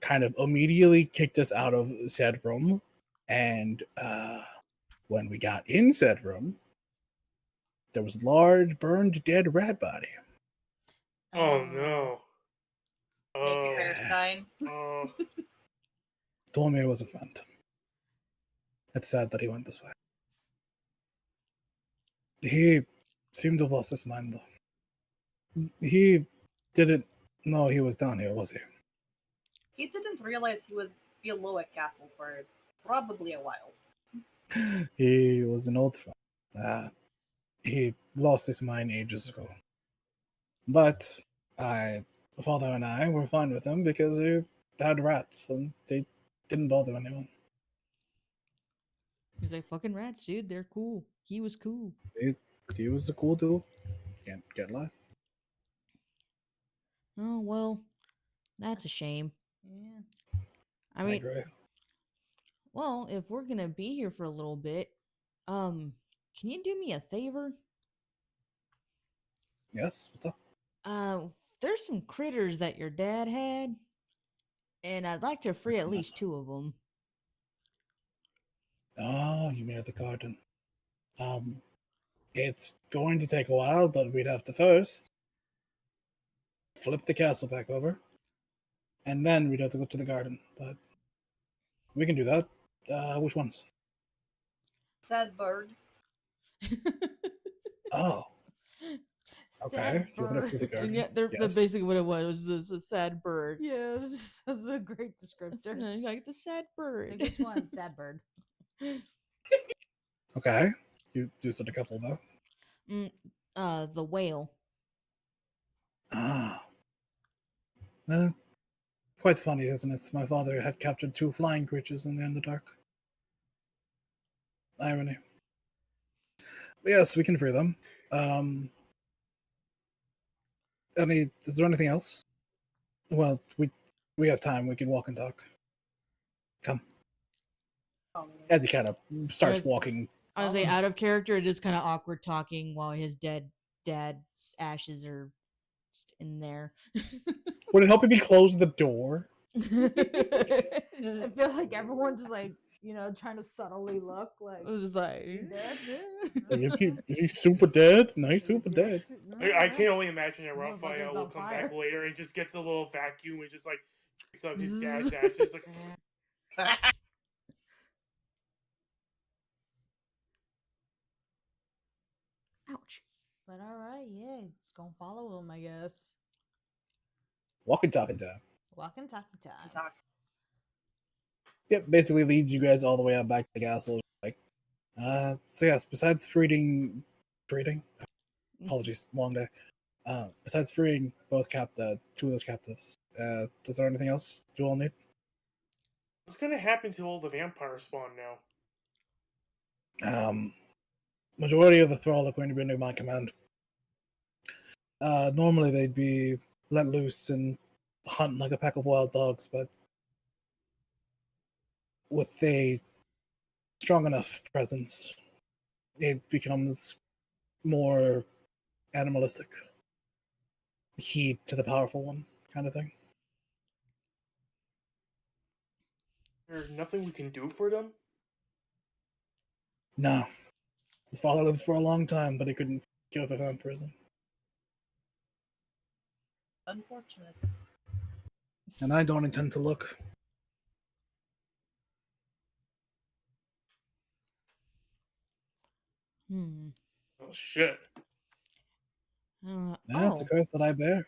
Kind of immediately kicked us out of said room, and when we got in said room, there was a large, burned, dead rat body. Oh no. Makes a Oh. fair sign. Oh. Tormir was a friend. It's sad that he went this way. He seemed to have lost his mind, though. He didn't know he was down here, was he? He didn't realize he was below a castle for probably a while. He was an old friend. He lost his mind ages ago. But father and I were fine with him because he had rats and they didn't bother anyone. He's like, fucking rats, dude. They're cool. He was cool. He was a cool dude. Can't lie. Oh, well, that's a shame. Yeah. I I mean, agree. well, if we're gonna be here for a little bit, can you do me a favor? Yes, what's up? There's some critters that your dad had, and I'd like to free at least 2 of them. Oh, you mean at the garden. It's going to take a while, but we'd have to first flip the castle back over, and then we'd have to go to the garden. But we can do that. Which ones? Sad bird. Oh, okay. Sad You want to free the bird. garden? And yet, they're Yes. basically what it was a sad bird. Yeah, that's a great descriptor. Like the sad bird. Like, which one? Sad bird. Okay. You said a couple though. The whale. Ah. Uh, quite funny, isn't it? My father had captured 2 flying creatures in the Underdark. Irony. But yes, we can free them. Is there anything else? Well, we have time. We can walk and talk. Come. As he kind of starts Yes. walking. I was like, out of character, just kind of awkward talking while his dad's ashes are just in there. Would it help if he closed the door? I feel like everyone's just like, trying to subtly look like. I was just like, "Is he dead?" Like, is he super dead? No, he's super dead. I can only imagine that Motherfucker's Raphael will on come fire. back later and just gets a little vacuum and just like picks up his dad's ashes like ouch. But all right, yeah, just gonna follow him, I guess. Walk and talking time. Walking talkie time. Talk. Yep, basically leads you guys all the way up back to the castle. Like, so yes, besides freeing, apologies, long day. Besides freeing both 2 of those captives, is there anything else you all need? what's gonna happen to all the vampires spawn now? Majority of the thrall are going to be under my command. Normally they'd be let loose and hunt like a pack of wild dogs, but with a strong enough presence, it becomes more animalistic. Heed to the powerful one, kind of thing. There's nothing we can do for them? No. His father lived for a long time, but he couldn't cure for vampirism. Unfortunate. And I don't intend to look. Oh shit. That's a curse that I bear.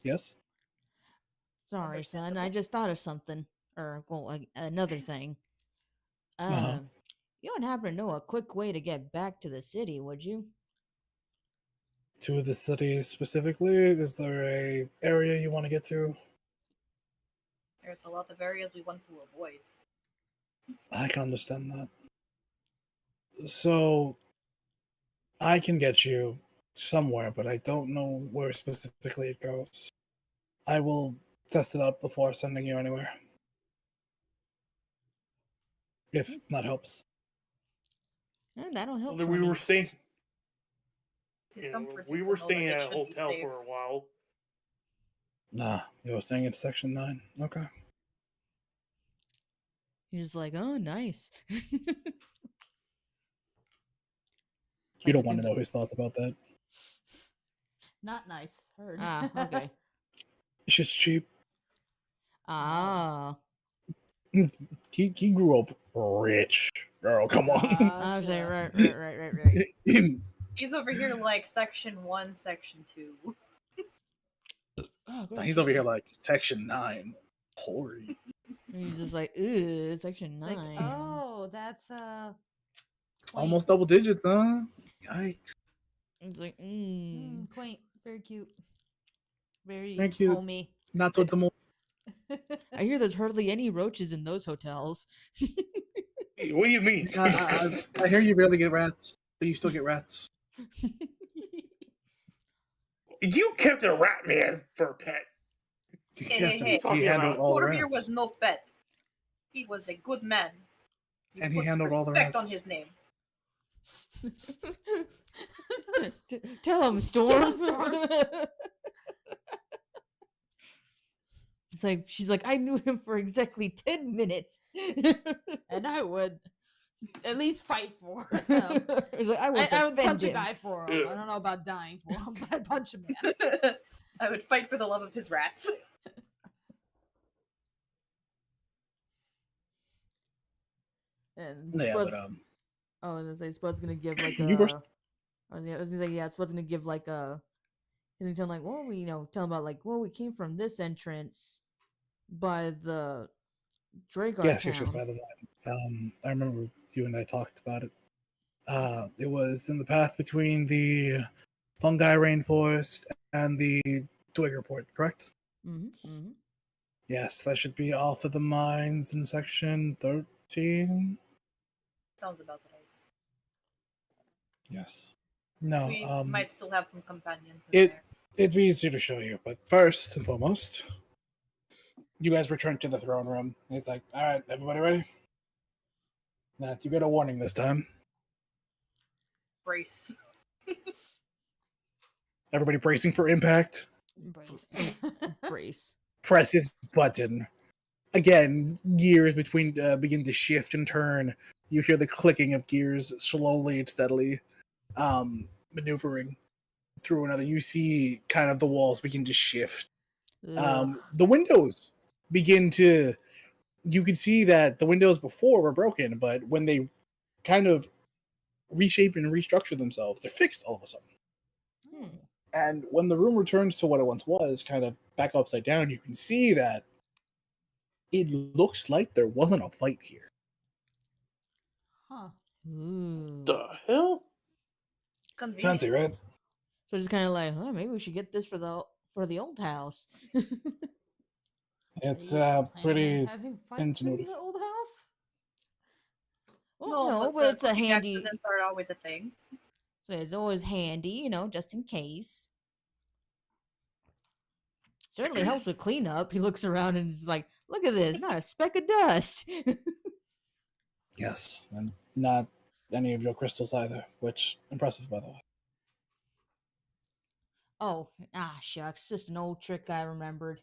Yes? Sorry, son. I just thought of something. Or, well, another thing. Uh-huh. You don't happen to know a quick way to get back to the city, would you? To the city specifically? Is there a area you want to get to? There's a lot of areas we want to avoid. I can understand that. So, I can get you somewhere, but I don't know where specifically it goes. I will test it out before sending you anywhere. If that helps. And that'll help. We were staying. It's You know, comforting we to were know staying that they at a should be hotel safe. for a while. Nah, you were staying in Section 9. Okay. He's like, oh, nice. You Like, don't want to know his thoughts about that. Not nice. Heard. Ah, okay. Shit's cheap. Ah. He grew up rich. Girl, come on. I was like, Gotcha. right. He's over here like section 1, section 2. Oh, He's over here like Section 9. Hoary. He's just like, ew, section It's 9. like, oh, that's quaint. Almost double digits, huh? Yikes. It's like, Quaint. Very cute. Very Very cute. homey. Not to the mo- I hear there's hardly any roaches in those hotels. What do you mean? I hear you barely get rats, but you still get rats. You kept a rat man for a pet. Yes, hey, he hey. handled all the Boromir rats. was no pet. He was a good man. You And he put handled all the respect on rats. his name. Tell him, Storm. Storm. It's like she's like, I knew him for exactly 10 minutes. And I would at least fight for him. It's like, I would, I would defend punch a him. guy for him. I don't know about dying for him, but I'd punch a man. I would fight for the love of his rats. And Yeah, Spud's, but oh, I was gonna say Spud's gonna give like You first. I was gonna say, yeah, Spud's gonna give like a. He's gonna tell him like, well, we tell him about like, well, we came from this entrance by the Dragar Yes, town. by the way. I remember you and I talked about it. It was in the path between the fungi rainforest and the Twigger port, correct? Mm-hmm. Yes, that should be off of the mines in section 13. Sounds about right. Yes. No, We might still have some companions in it- there. it'd be easier to show you, but first and foremost, you guys return to the throne room. And it's like, all right, everybody ready? Now, you get a warning this time. Brace. Everybody bracing for impact. Embrace. Brace. Press his button. Again, gears begin to shift and turn. You hear the clicking of gears slowly and steadily maneuvering through another. You see kind of the walls begin to shift. Ugh. The windows begin to. You can see that the windows before were broken, but when they kind of reshape and restructure themselves, they're fixed all of a sudden. Hmm. And when the room returns to what it once was, kind of back upside down, you can see that it looks like there wasn't a fight here. Huh. Ooh. The hell? Convenient. Fancy, right? So it's kind of like, huh, maybe we should get this for the old house. It's Are you planning on pretty. having fights in intuitive. the old house? Well, no, but the it's a cooking handy. accidents aren't always a thing. So it's always handy, just in case. Certainly helps with cleanup. He looks around and is like, look at this, not a speck of dust. Yes, and not any of your crystals either, which impressive, by the way. Oh, shucks, just an old trick I remembered.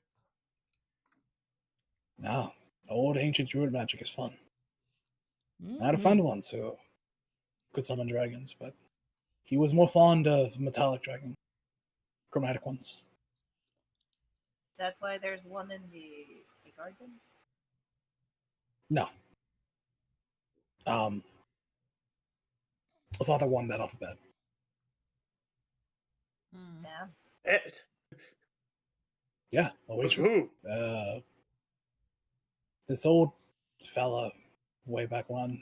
No, old ancient druid magic is fun. I had to Mhm. find ones who could summon dragons, but he was more fond of metallic dragon, chromatic ones. Is that why there's one in the garden? No. Father won that off the bat. Hmm. Yeah. Yeah, I'll wait you. Who? This old fella, way back when,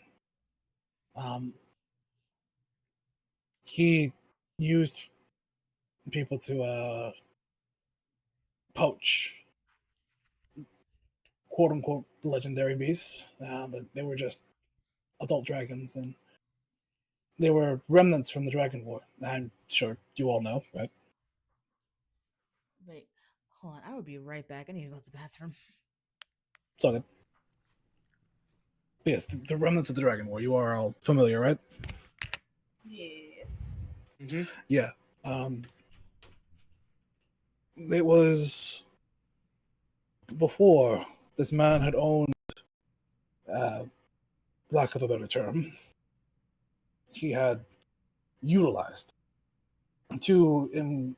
he used people to poach quote unquote legendary beasts, but they were just adult dragons, and They were remnants from the Dragon War. I'm sure you all know, right? Wait, hold on. I will be right back. I need to go to the bathroom. It's all good. But yes, the remnants of the Dragon War. You are all familiar, right? Yes. Mm-hmm. Yeah. It was before this man had owned, lack of a better term, he had utilized two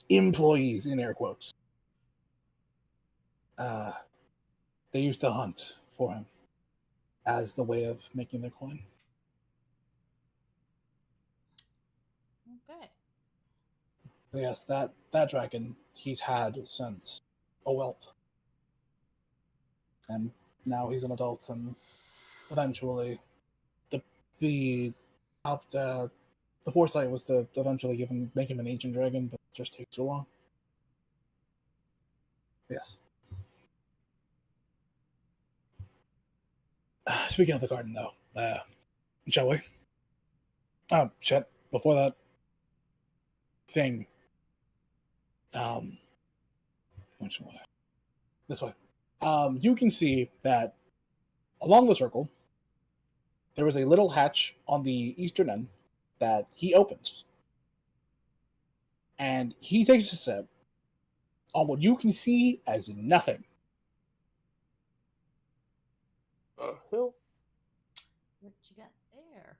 employees, in air quotes. They used to hunt for him as the way of making their coin. Okay. But yes, that dragon he's had since a whelp. And now he's an adult, and eventually the the foresight was to eventually make him an ancient dragon, but it just takes too long. Yes. Speaking of the garden, though, shall we? Oh shit! Before that thing, which way? This way. You can see that along the circle, there is a little hatch on the eastern end that he opens, and he takes a sip on what you can see as nothing. Hill. What you got there?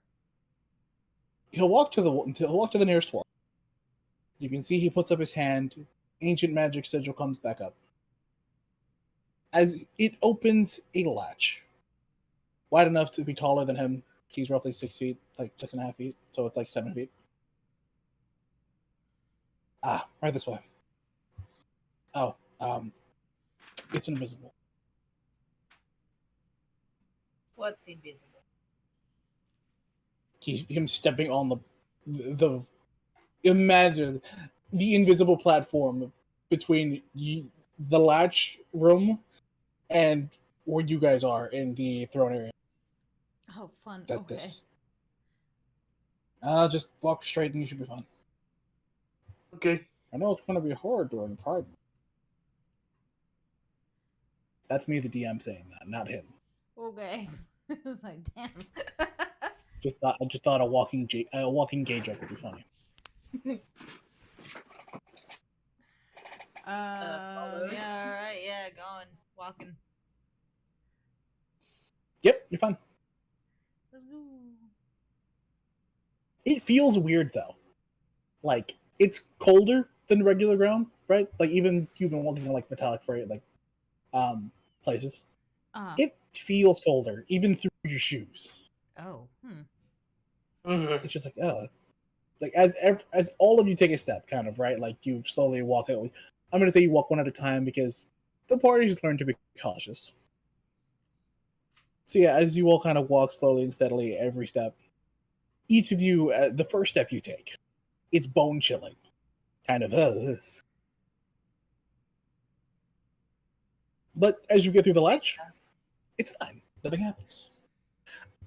He'll walk to the nearest wall. You can see he puts up his hand. Ancient magic sigil comes back up. As it opens a latch, wide enough to be taller than him. He's roughly 6 feet, like 6.5 feet, so it's like 7 feet. Right this way. Oh, it's invisible. What's invisible? He's him stepping on the imagine the invisible platform between the latch room and where you guys are in the throne area. Oh, fun. That Okay. this. Just walk straight and you should be fine. Okay. I know it's going to be hard during Pride. That's me, the DM, saying that, not him. Okay. It's like, damn. I just thought a walking gay joke would be funny. follows. Yeah, alright, yeah, going, walking. Yep, you're fine. Let's go. It feels weird though. Like it's colder than regular ground, right? Like even you've been walking in like metallic freight, like places. It feels colder, even through your shoes. Oh, It's just like as all of you take a step, kind of right. Like you slowly walk out. I'm gonna say you walk one at a time because the party's learned to be cautious. So yeah, as you all kind of walk slowly and steadily, every step, each of you, the first step you take, it's bone chilling, kind of. But as you get through the latch, it's fine. Nothing happens.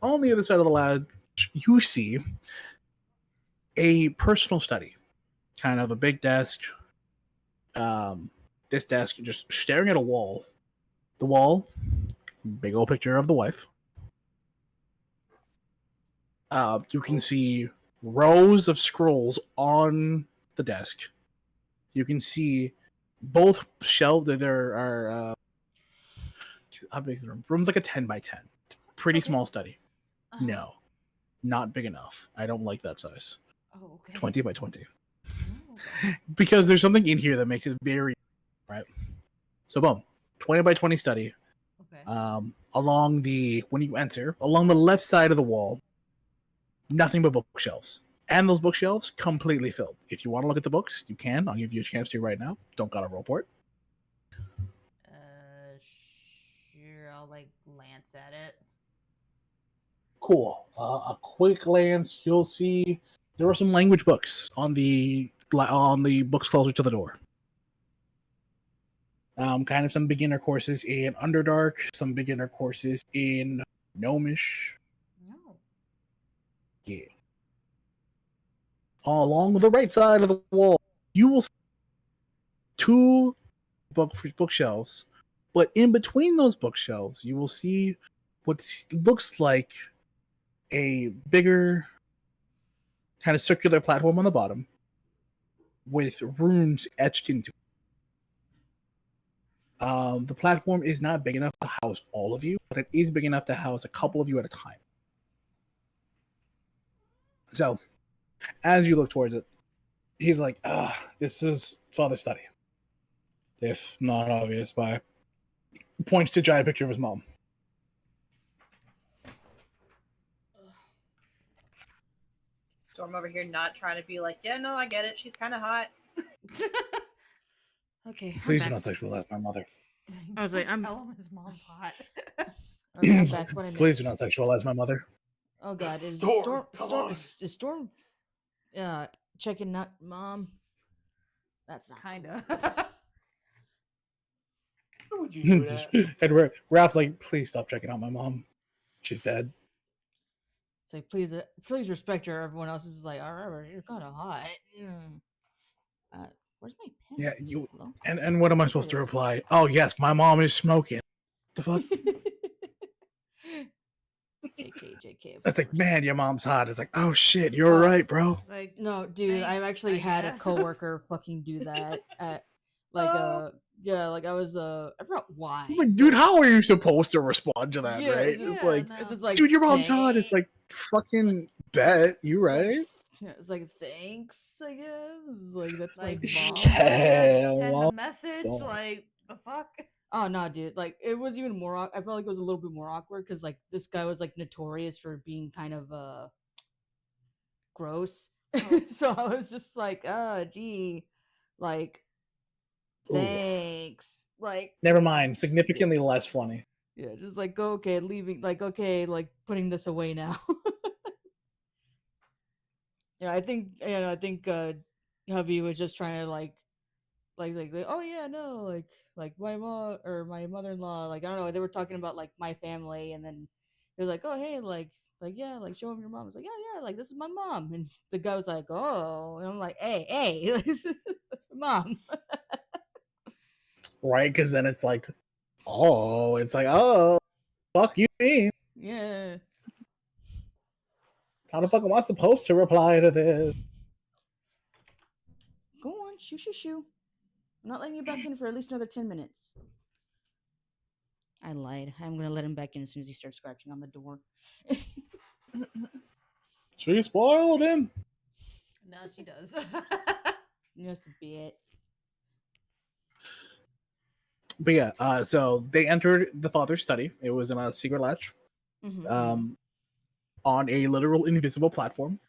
On the other side of the latch, you see a personal study, kind of a big desk. This desk just staring at a wall. The wall, big old picture of the wife. You can see rows of scrolls on the desk. You can see both shelves. There are how big is the room? Room's like a 10 by 10. It's a pretty small study. No, not big enough. I don't like that size. Oh, okay. 20 by 20. Oh, okay. Because there's something in here that makes it very right. So boom, 20 by 20 study. Okay. Along when you enter, along the left side of the wall, nothing but bookshelves. And those bookshelves completely filled. If you want to look at the books, you can. I'll give you a chance to right now. Don't gotta roll for it. Sure, I'll like glance at it. Cool. A quick glance, you'll see there are some language books on the books closer to the door. Kind of some beginner courses in Underdark, some beginner courses in Gnomish. No. Yeah. Along the right side of the wall, you will see two bookshelves, but in between those bookshelves, you will see what looks like a bigger kind of circular platform on the bottom with runes etched into it. The platform is not big enough to house all of you, but it is big enough to house a couple of you at a time. So, as you look towards it, he's like, this is Father's study. If not obvious by points to a giant picture of his mom. Storm over here not trying to be like, yeah, no, I get it. She's kind of hot. Okay. Please do not sexualize my mother. I was like, Tell him his mom's hot. I'm back. What I Please do missed. not sexualize my mother. Oh God, is Storm, come on. is Storm checking out mom? That's not Kinda. Why would you do that? And Ralph's like, please stop checking out my mom. She's dead. It's like, please respect her. Everyone else is like, alright, you're kind of hot. Where's my pen? Yeah, you. Hello? And what am I supposed to reply? Oh yes, my mom is smoking. The fuck? JK. That's like, man, your mom's hot. It's like, oh shit, you're right, bro. Like, No, dude, I've thanks, actually I had a guess. coworker fucking do that at I was I forgot why. I'm like, dude, how are you supposed to respond to that, Yeah, right? it's It's just- like, It's just like, dude, your mom's hot. It's thanks. like, fucking bet, you right? Yeah, it's like thanks, I guess. It's like that's like, my mom. Yeah, send well, a message. don't. Like, the fuck? Oh no, dude! Like it was even more. I felt like it was a little bit more awkward because like this guy was like notorious for being kind of gross. So I was just like, gee, like Ooh. thanks, like Never mind. Significantly less funny. yeah, just like go okay, leaving, like okay, like putting this away now. Yeah, I think hubby was just trying to like oh yeah no like my mom or my mother-in-law, like I don't know, they were talking about like my family, and then he was like, oh hey, like yeah, like show him your mom. I was like, yeah, like this is my mom, and the guy was like, oh, and I'm like, hey that's my mom. Right? Because then it's like, oh, fuck you, me. Yeah, How the fuck am I supposed to reply to this? go on, shoo. I'm not letting you back in for at least another 10 minutes. I lied. I'm gonna let him back in as soon as he starts scratching on the door. She spoiled him. No, she does. Just a bit. But yeah, so they entered the father's study. It was in a secret latch, Mhm. on a literal invisible platform.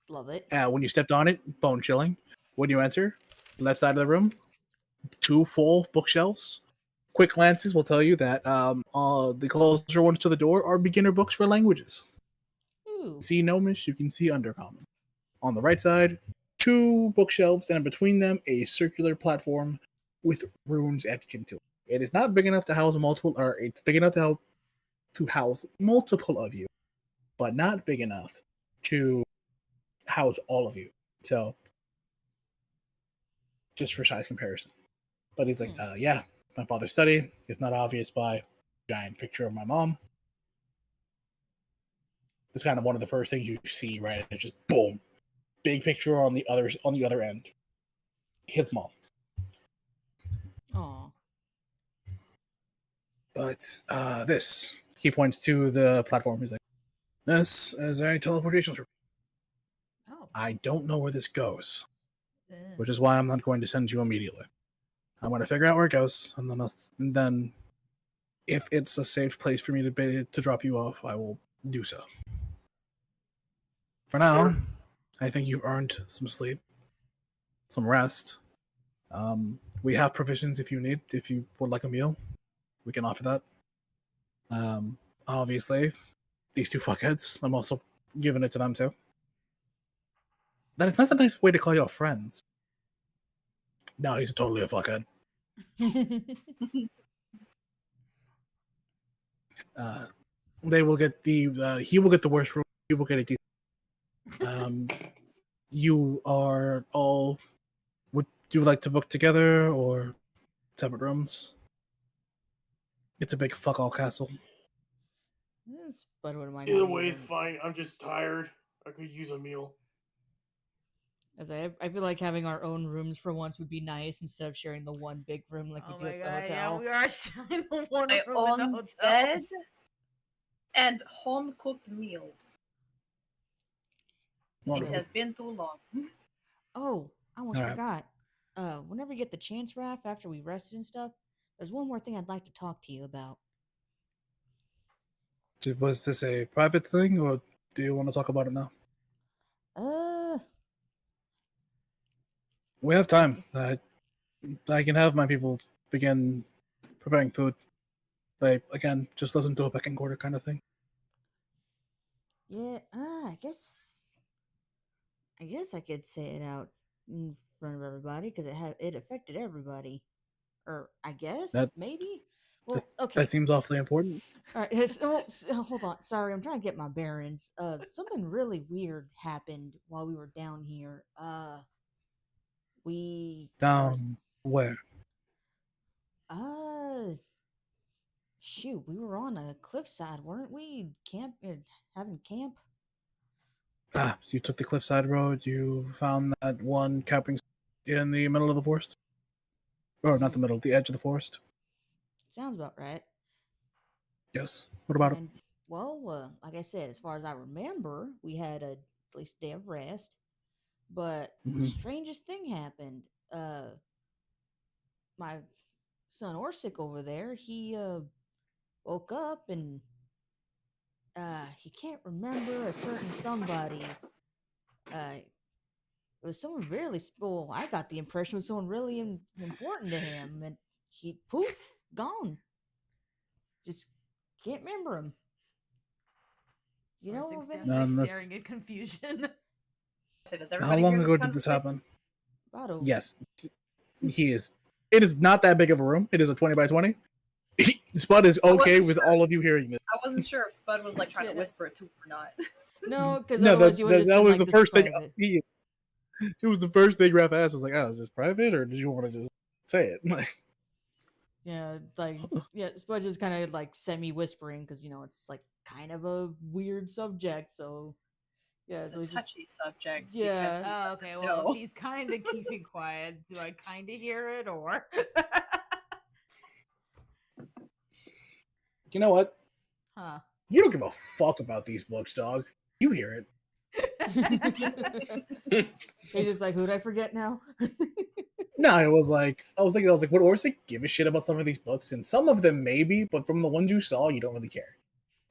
Love it. When you stepped on it, bone chilling. When you enter, left side of the room, two full bookshelves. Quick glances will tell you that the closer ones to the door are beginner books for languages. Ooh. See Gnomish, you can see Undercommon. On the right side, two bookshelves, and in between them, a circular platform with runes etched into it. It is not big enough to house multiple, or it's big enough to house multiple of you, but not big enough to house all of you. So, just for size comparison. But he's like, yeah, my father's study, if not obvious by giant picture of my mom. It's kind of one of the first things you see, right? It's just boom, big picture on the other end. His mom. Aw. But this, he points to the platform. He's like, this is a teleportation room. Oh. I don't know where this goes, eh. which is why I'm not going to send you immediately. I'm going to figure out where it goes, and then if it's a safe place for me to drop you off, I will do so. For now, I think you've earned some sleep, some rest. We have provisions if you need. If you would like a meal, we can offer that. Obviously, these two fuckheads, I'm also giving it to them too. That's a nice way to call your friends. No, he's totally a fuckhead. They will get he will get the worst room will get a decent. You are all. Would you like to book together or separate rooms? It's a big fuck all castle. Spud wouldn't mind Either having way his is own. fine. I'm just tired. I could use a meal. As I feel like having our own rooms for once would be nice instead of sharing the one big room like we do at the hotel. Yeah, we are sharing the one My room in the own hotel. bed and home cooked meals. It Wonderful. has been too long. Oh, I almost Alright. forgot. Whenever you get the chance, Raph, after we rested and stuff, there's one more thing I'd like to talk to you about. Was this a private thing, or do you want to talk about it now? We have time. I can have my people begin preparing food. Like, again, just listen to a pecking order kind of thing. Yeah, I guess I could say it out in front of everybody because it affected everybody. Or I guess That- maybe. Well, okay. That seems awfully important. All right. Hold on. Sorry, I'm trying to get my bearings. Something really weird happened while we were down here. We Down where? shoot, we were on a cliffside, weren't we? Having camp. So you took the cliffside road. You found that one camping in the middle of the forest, or not the middle, the edge of the forest. Sounds about right. Yes. What about it? And, well, like I said, as far as I remember, we had at least a day of rest. But the Mhm. strangest thing happened. My son Orsic over there, he woke up and he can't remember a certain somebody. It was someone really. Well, I got the impression it was someone really important to him, and he poof gone. Just can't remember him. Do you know Orsic of stands any? there None, staring in confusion. So does How everybody long hear ago did conversation? this happen? About a Yes. He is. It is not that big of a room. It is a 20 by 20. Spud is okay with all of you hearing this. I wasn't sure if Spud was like trying to Yeah. whisper it to him or not. No, because No, otherwise you would have just that been was like, the "This is first thing. private." It was the first thing Raph asked. Was like, "Oh, is this private, or did you want to just say it?" Like, Yeah, like Spudge is kind of like semi-whispering because it's like kind of a weird subject. So yeah, It's so a he's just touchy subject Yeah. because he Oh, doesn't okay, well, know. if he's kind of keeping quiet, do I kind of hear it, or? you know what? Huh. You don't give a fuck about these books, dog. You hear it. he's just like, "Who did I forget now?" No, it was like I was thinking, would Orsic give a shit about some of these books? And some of them maybe, but from the ones you saw, you don't really care.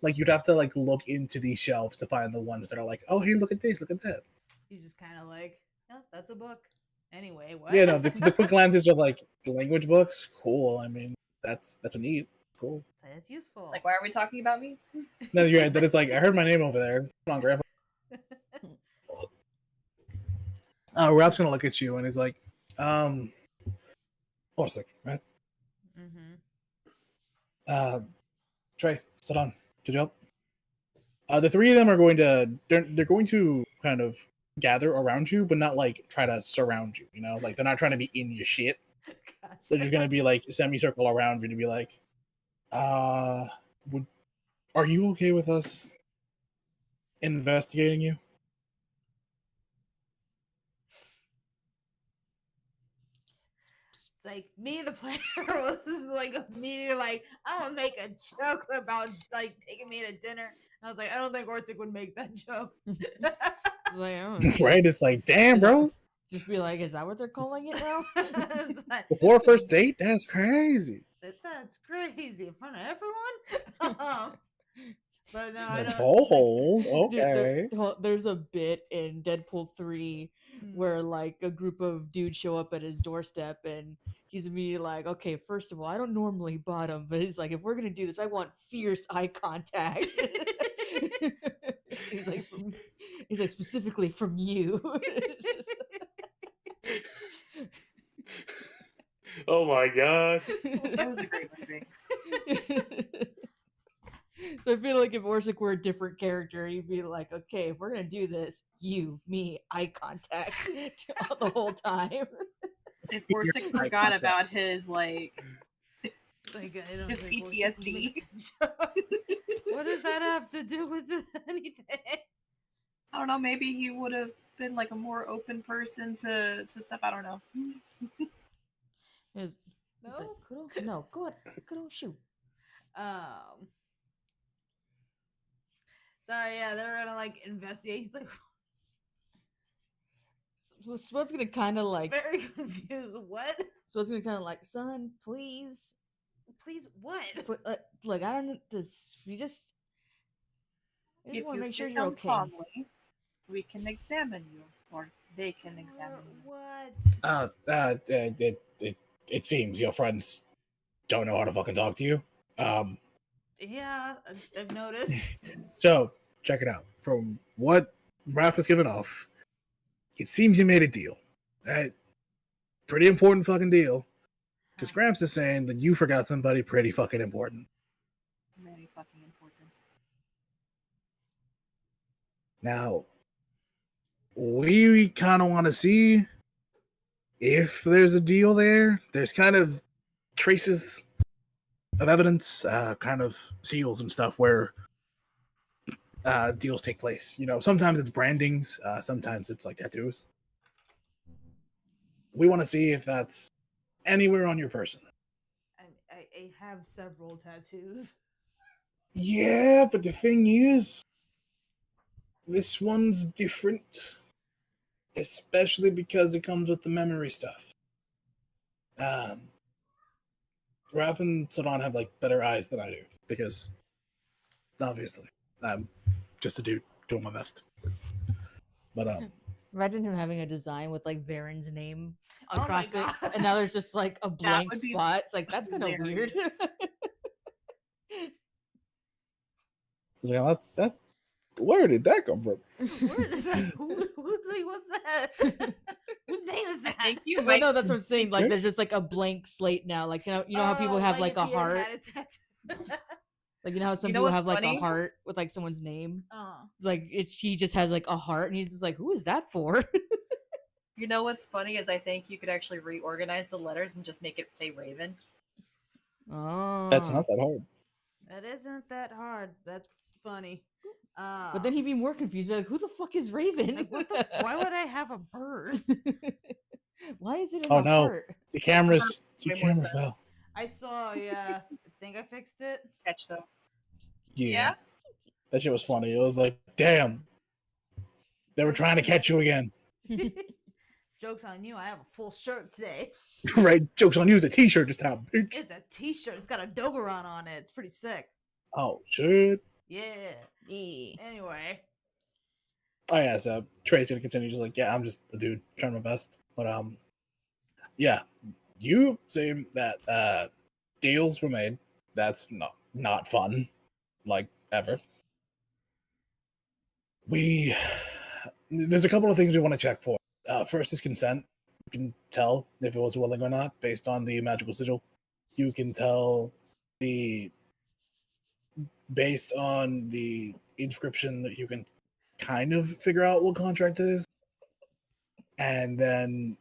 Like you'd have to like look into these shelves to find the ones that are like, oh, here, look at this, look at that. He's just kind of like, oh, that's a book. Anyway, what? Yeah, no, the quick glances are like language books. Cool. I mean, that's a neat. Cool. That's useful. Like, why are we talking about me? No, you're right. Then it's like I heard my name over there. Come on, Grandpa. Ralph's gonna look at you and he's like, Orsic, right? Mm-hmm. Trey, sit on. Good job. The three of them are going to they're going to kind of gather around you, but not like try to surround you. You know, like they're not trying to be in your shit. Gotcha. They're just gonna be like semicircle around you to be like, are you okay with us investigating you? It's like me, the player, was like immediately like, I'm gonna make a joke about like taking me to dinner. And I was like, I don't think Orsic would make that joke. It's like, I don't know, Right? It's like, damn, is that- bro. just be like, "Is that what they're calling it now?" It's like, Before a first date, that's crazy. that's crazy in front of everyone. But no, I The don't. bold, Dude, okay. there's a bit in Deadpool 3 Mm. where like a group of dudes show up at his doorstep and he's immediately like, "Okay, first of all, I don't normally bottom, but he's like, if we're gonna do this, I want fierce eye contact." he's like specifically from you. Oh my god. That was a great movie. So I feel like if Orsic were a different character, he'd be like, okay, if we're gonna do this, you, me, eye contact the whole time. If Your Orsic eye forgot contact. about his like Like, I don't his think Orsic would PTSD. make that joke. What does that have to do with anything? I don't know, maybe he would have been like a more open person to stuff. I don't know. He's No? like, Kudo? No, go on, Kudo, shoot. Sorry, yeah, they're gonna like investigate. He's like So Spud's gonna kind of like, very confused. What? Spud's gonna kind of like, son, please, Please, what? like, I don't know this. We just If want to you make sure sit you're down okay. calmly, we can examine you, or they can examine you. What? It seems your friends don't know how to fucking talk to you. Yeah, I've noticed. So check it out. From what Raph has given off, it seems you made a deal. That pretty important fucking deal. Because Gramps is saying that you forgot somebody pretty fucking important. Very fucking important. Now, we kind of want to see if there's a deal there. There's kind of traces of evidence, kind of seals and stuff where deals take place. You know, sometimes it's brandings, sometimes it's like tattoos. We want to see if that's anywhere on your person. I have several tattoos. Yeah, but the thing is, this one's different, especially because it comes with the memory stuff. Raph and Sadan have like better eyes than I do because, obviously, I'm just a dude doing my best. But Imagine him having a design with like Varen's name Oh my across it, God. and now there's just like a blank would be spot. It's like that's kind of weird. hilarious. yeah, that. Where did that come from? Where is that? What's that? Whose name is that? I think you But might. no, that's what I'm saying. Like, Sure. there's just like a blank slate now. Like, you know how people have like a if he had heart. had a tattoo. Like, you know how some You know people what's have like funny? a heart with like someone's name. Oh. It's like he just has like a heart, and he's just like, who is that for? You know what's funny is I think you could actually reorganize the letters and just make it say Raven. Oh, That's not that hard. That isn't that hard. That's funny. But then he'd be more confused. Be like, who the fuck is Raven? like, what the? Why would I have a bird? Why is it in Oh a no, heart? the camera's Way the more camera sense. fell. I saw. Yeah, I think I fixed it. Catch though. Yeah, that shit was funny. It was like, damn, they were trying to catch you again. Joke's on you. I have a full shirt today. Right? Joke's on you. It's a t-shirt this time, bitch. It's a T-shirt. It's got a Dogeron on it. It's pretty sick. Oh shit. Yeah. Yeah. Anyway. Oh yeah, so Trey's gonna continue just like, yeah, I'm just the dude trying my best. But yeah. You say that deals were made. That's not fun. Like ever. There's a couple of things we want to check for. First is consent. You can tell if it was willing or not based on the magical sigil. You can tell based on the inscription that you can kind of figure out what contract it is. And then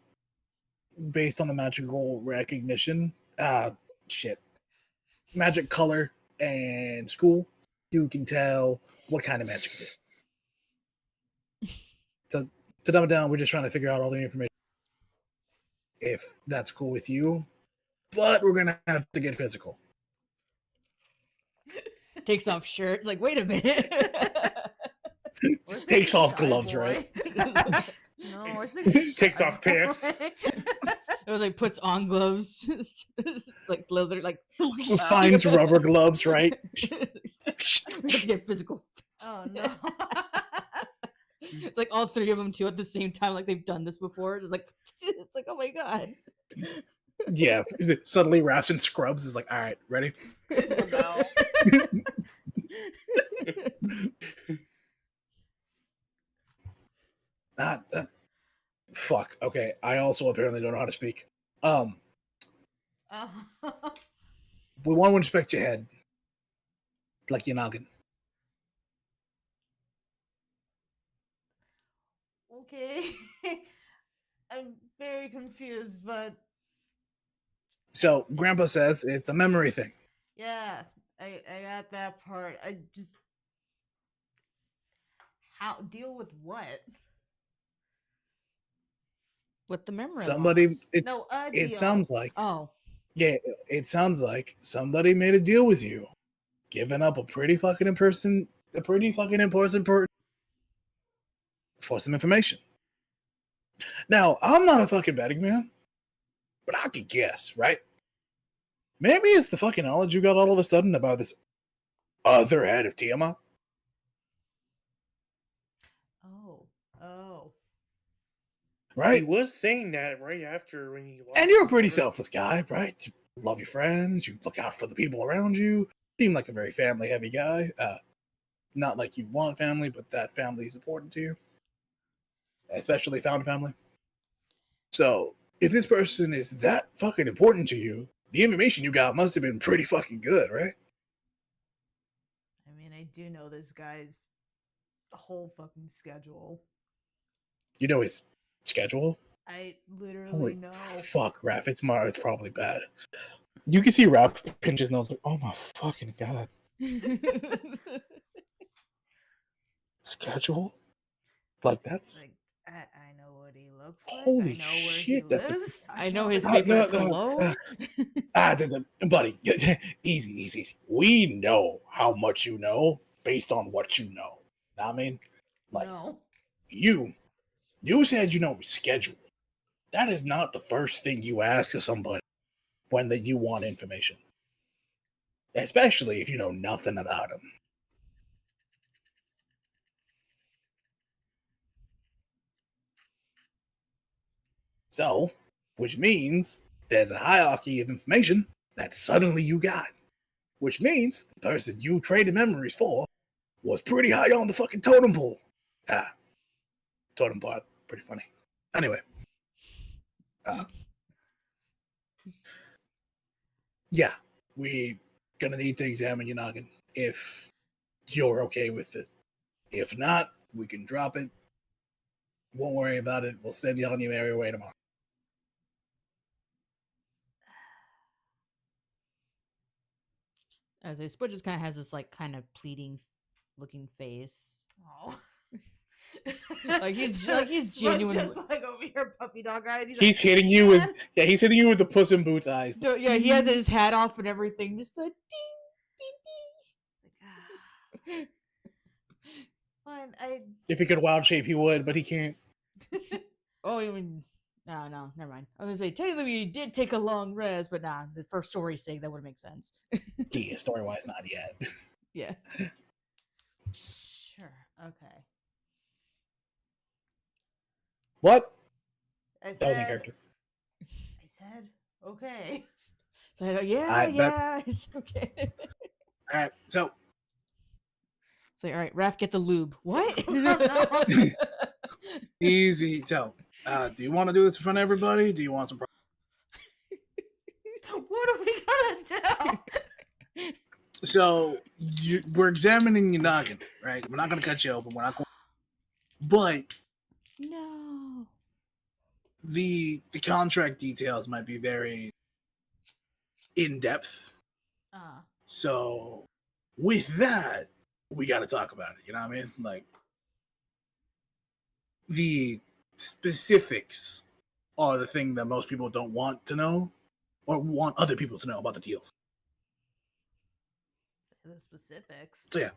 based on the magical recognition, magic color and school, you can tell what kind of magic it is. To dumb it down, we're just trying to figure out all the information. If that's cool with you, but we're gonna have to get physical. Takes off shirt. Like, wait a minute. Where's the Takes off shy gloves, boy? right? No, where's the Takes shy off pants. boy? It was like puts on gloves. It's like leather, like Finds rubber gloves, right? Let's get physical. Oh no. It's like all three of them too at the same time, like they've done this before. It's like oh my god. Yeah. Suddenly, Raps and Scrubs is like, all right, ready? No. Fuck. Okay. I also apparently don't know how to speak. Oh. We want to inspect your head, like your noggin. confused, but So Grandpa says it's a memory thing. yeah, I got that part. I just how deal with what? With the memory Somebody, loss. No, a it deal. sounds like, Oh. yeah, it sounds like somebody made a deal with you, giving up a pretty fucking important for some information. Now, I'm not a fucking betting man, but I could guess, right? Maybe it's the fucking knowledge you got all of a sudden about this other head of Tiamat. Oh. Right? He was saying that right after when he lost. And you're a his pretty bird. selfless guy, right? You love your friends, you look out for the people around you. Seem like a very family heavy guy. Not like you want family, but that family is important to you. Especially found family. So, if this person is that fucking important to you, the information you got must have been pretty fucking good, right? I mean, I do know this guy's whole fucking schedule. You know his schedule? I literally Holy know. fuck, Raph. It's probably bad. You can see Raph pinch his nose like, oh my fucking god. Schedule? Like, that's... Like, I know what he looks like. Holy I know where shit, he that's a- lives. I know his Uh, favorite no, no, cologne. Buddy, easy. We know how much you know based on what you know. Know what I mean? Like, No. you said you know his schedule. That is not the first thing you ask of somebody when you want information. Especially if you know nothing about him. So, which means there's a hierarchy of information that suddenly you got. Which means the person you traded memories for was pretty high on the fucking totem pole. Totem pole, pretty funny. Anyway. Yeah, we gonna need to examine your noggin if you're okay with it. If not, we can drop it. Won't worry about it. We'll send you on your merry way tomorrow. As a Spud just kind of has this like kind of pleading looking face. Oh. Like he's Spud's genuine. just like over here, puppy dog eyed. He's hitting you with he's hitting you with the Puss in Boots eyes. So, yeah, he has his hat off and everything. Just like ding, Fine, If he could wild shape, he would, but he can't. Oh, you mean no, never mind. I was gonna say technically we did take a long rest, but nah, for story's sake, that would make sense. Yeah, story wise, not yet. Yeah. Sure. Okay. What? I said, That was in character. I said, okay. So I go, yeah, I bet- yeah, it's okay. Alright, so It's like, all right, Raph, get the lube. What? easy. So, do you want to do this in front of everybody? Do you want some? What are we gonna do? So we're examining your noggin, right? We're not gonna cut you open. We're not going. But No. the contract details might be very in depth. So with that, we got to talk about it. You know what I mean? Like the specifics are the thing that most people don't want to know or want other people to know about the deals. The specifics. So yeah,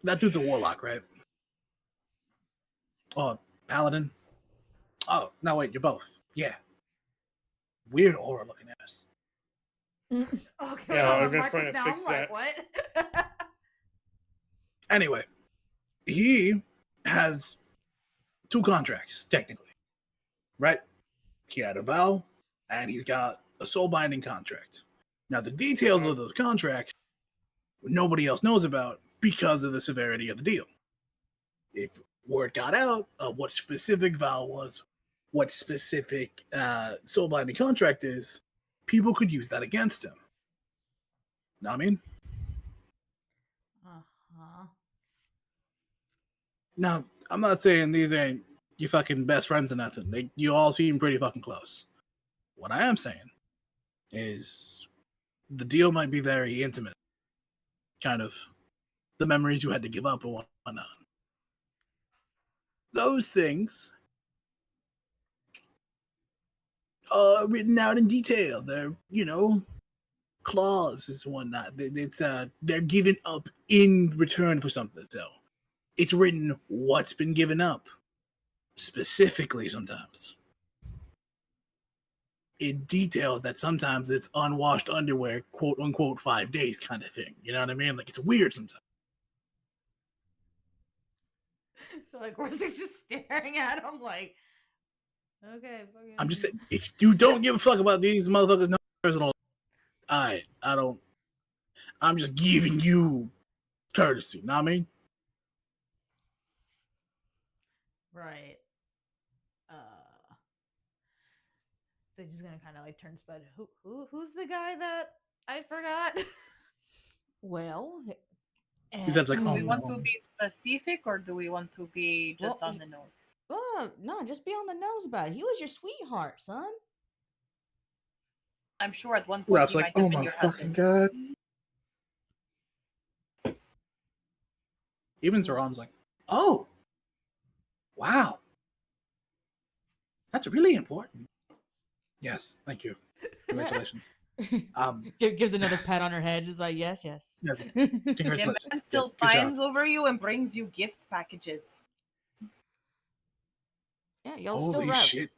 that dude's a warlock, right? Oh, paladin. Oh no, wait, you're both. Yeah. Weird aura looking at us. Okay, Yeah, I'm I'm gonna like try this to now. fix I'm like, what? Anyway, he has 2 contracts, technically. Right? He had a vow, and he's got a soul binding contract. Now, the details of those contracts, nobody else knows about because of the severity of the deal. If word got out of what specific vow was, what specific soul binding contract is, people could use that against him. Know what I mean? Uh-huh. Now, I'm not saying these ain't your fucking best friends or nothing. You all seem pretty fucking close. What I am saying is the deal might be very intimate. Kind of the memories you had to give up and whatnot. Those things are written out in detail. They're, clauses and whatnot. They're given up in return for something. So it's written what's been given up specifically sometimes. It details that sometimes it's unwashed underwear, quote unquote, 5 days kind of thing. You know what I mean? Like, it's weird sometimes. So like Corsi's just staring at him like, okay. Fucking... I'm just saying, if you don't give a fuck about these motherfuckers, no personal, I don't. I'm just giving you courtesy. Know what I mean? Right. So he's gonna kind of like turn Spud. Who's the guy that I forgot? Well, He sounds like, Do oh we want no. to be specific or do we want to be just Well, on the nose? No, just be on the nose about it. He was your sweetheart, son. I'm sure at one point Rap's he like, might have oh been my your fucking husband. god. Even Saran's like, oh, wow. That's really important. Yes, thank you. Congratulations. Gives another pat on her head. Just like, yes. Yes, The congratulations. man still Yes, good job. finds over you and brings you gift packages. Yeah, y'all Holy shit.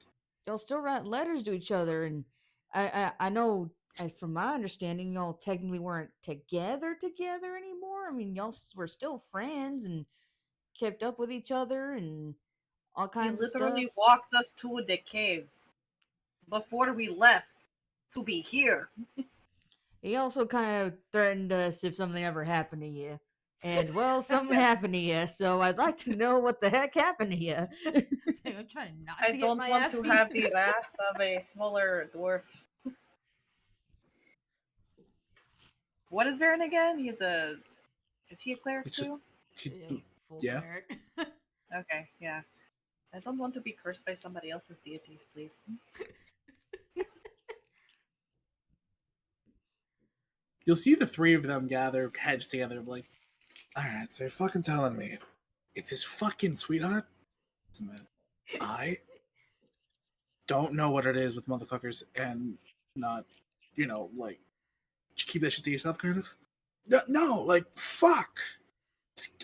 Y'all still write letters to each other, and I know, from my understanding, y'all technically weren't together anymore. I mean, y'all were still friends and kept up with each other and all He kinds of stuff. literally walked us to the caves before we left to be here. He also kind of threatened us if something ever happened to you. And, well, something happened to you, so I'd like to know what the heck happened to you. I'm trying not to I get don't my want ass to beat. have the wrath of a smaller dwarf. What is Varen again? Is he a cleric It's just, too? Full yeah. cleric. Okay, yeah. I don't want to be cursed by somebody else's deities, please. You'll see the three of them gather heads together, like, alright, so you're fucking telling me it's his fucking sweetheart? Listen, man, I don't know what it is with motherfuckers and not, like, keep that shit to yourself, kind of. No, like, fuck.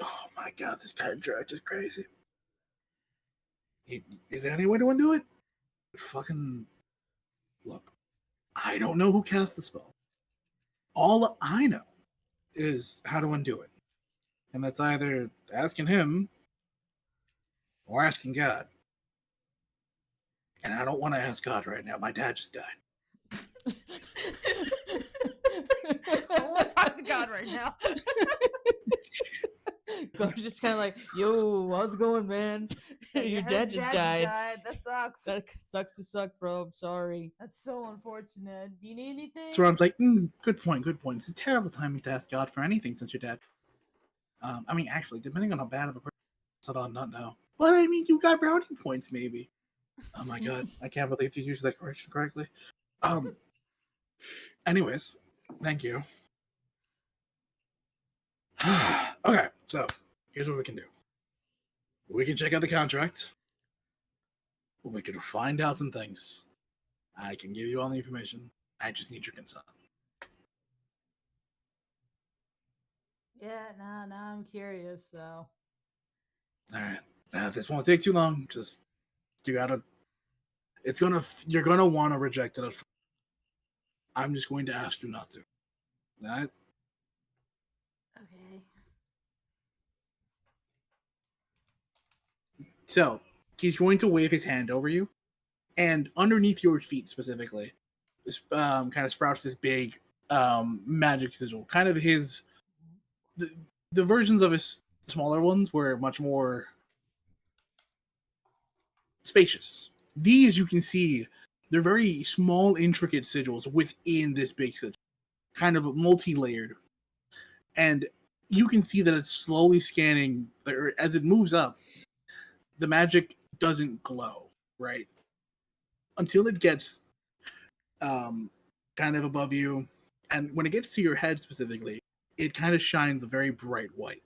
Oh my god, this contract is crazy. Is there any way to undo it? Fucking look, I don't know who cast the spell. All I know is how to undo it. And that's either asking him or asking God. And I don't want to ask God right now. My dad just died. I want to talk to God right now. God's just kind of like, yo, how's it going, man? Your dad just died. That sucks. That sucks to suck, bro. I'm sorry. That's so unfortunate. Do you need anything? So Ron's like, good point. It's a terrible timing to ask God for anything since your dad. I mean, actually, depending on how bad of a person it's about not now. But I mean, you got brownie points, maybe. Oh my god, I can't believe you used that correction correctly. Anyways, thank you. Okay, so here's what we can do. We can check out the contract. We can find out some things. I can give you all the information. I just need your consent. Yeah, nah, I'm curious, so. Alright. This won't take too long. Just, you're gonna want to reject it at first. I'm just going to ask you not to. Alright? Okay. So, he's going to wave his hand over you, and underneath your feet specifically, kind of sprouts this big magic sigil. Kind of the versions of his smaller ones were much more spacious. These you can see, they're very small, intricate sigils within this big sigil, kind of multi-layered, and you can see that it's slowly scanning, or as it moves up, the magic doesn't glow, right? Until it gets kind of above you, and when it gets to your head specifically, it kind of shines a very bright white.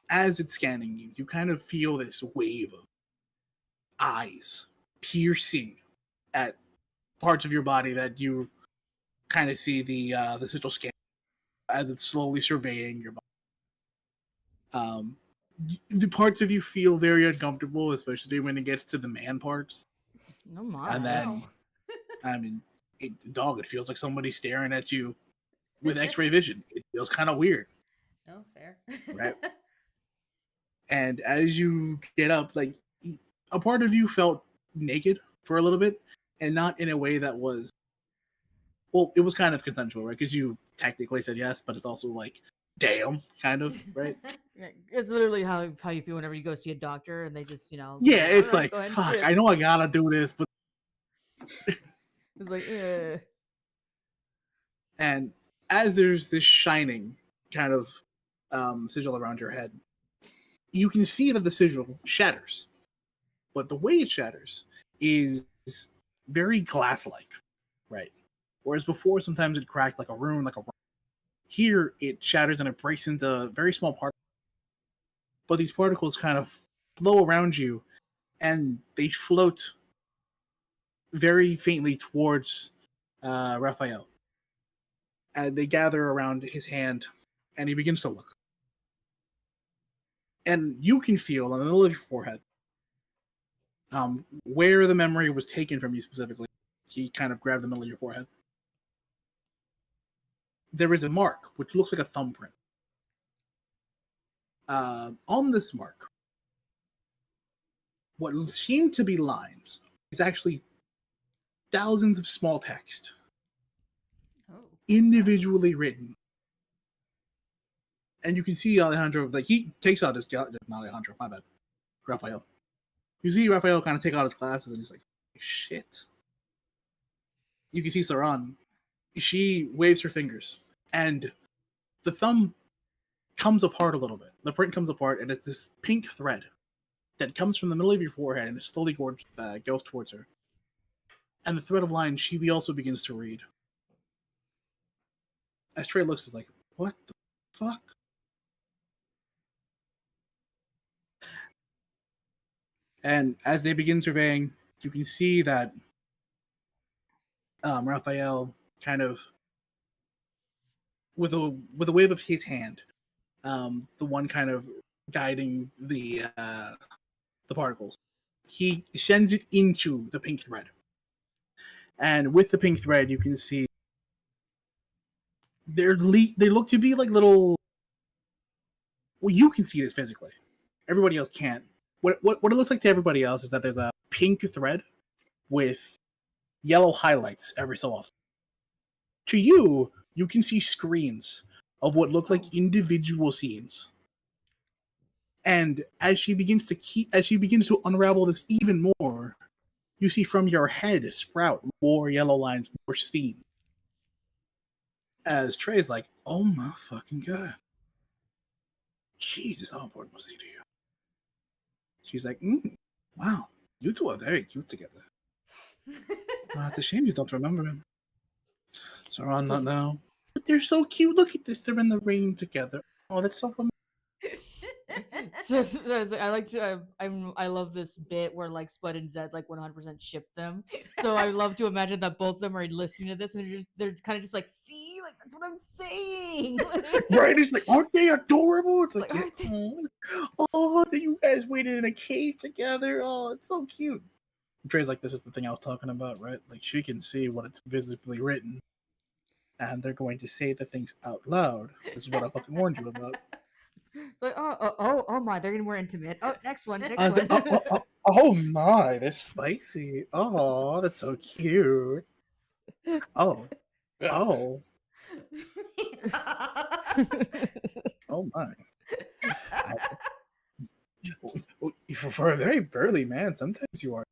As it's scanning you, you kind of feel this wave of eyes piercing at parts of your body that you kind of see the sigil scan as it's slowly surveying your body. The parts of you feel very uncomfortable, especially when it gets to the man parts. No my. And then, I mean, dog, it feels like somebody staring at you with X-ray vision. It feels kind of weird. Oh, fair. Right. And as you get up, like, a part of you felt naked for a little bit, and not in a way that was, well, it was kind of consensual, right? Because you technically said yes, but it's also like, damn, kind of, right? It's literally how you feel whenever you go see a doctor and they just, Yeah, it's "Alright, like, go ahead and fuck, shit." I know I gotta do this, but It's like, eh. and as there's this shining kind of sigil around your head, you can see that the sigil shatters. But the way it shatters is very glass-like, right? Whereas before, sometimes it cracked like a rune, like a rock. Here, it shatters and it breaks into very small particles. But these particles kind of flow around you, and they float very faintly towards Raphael. And they gather around his hand, and he begins to look. And you can feel on the middle of your forehead where the memory was taken from you specifically. He kind of grabbed the middle of your forehead. There is a mark, which looks like a thumbprint. On this mark, what seem to be lines is actually thousands of small text, individually written. And you can see Alejandro, like, he takes out his, not Alejandro, my bad, Raphael. You see Raphael kind of take out his glasses, and he's like, shit. You can see Saran. She waves her fingers, and the thumb comes apart a little bit. The print comes apart, and it's this pink thread that comes from the middle of your forehead, and it slowly goes towards her. And the thread of lines she also begins to read. As Trey looks, is like, what the fuck? And as they begin surveying, you can see that Raphael kind of, with a wave of his hand, the one kind of guiding the particles, he sends it into the pink thread. And with the pink thread, you can see they look to be like little. Well, you can see this physically. Everybody else can't. What it looks like to everybody else is that there's a pink thread with yellow highlights every so often. To you, you can see screens of what look like individual scenes. And as she begins to unravel this even more, you see from your head sprout more yellow lines, more scenes. As Trey's like, oh my fucking god. Jesus, how important was he to you? She's like, wow, you two are very cute together. It's a shame you don't remember him. Saran, not now. But they're so cute. Look at this. They're in the rain together. Oh, that's so So I love this bit where like Spud and Zed like 100% ship them. So I love to imagine that both of them are listening to this and they're kind of just like, see, like that's what I'm saying. Right? It's like, aren't they adorable? It's like, Like, oh, that you guys waited in a cave together. Oh, it's so cute. And Trey's like, this is the thing I was talking about, right? Like, she can see what it's visibly written, and they're going to say the things out loud. This is what I fucking warned you about. It's like, oh my, they're getting more intimate. Oh, next one. I was like, oh my, they're spicy. Oh, that's so cute. Oh my. For a very burly man, sometimes you are.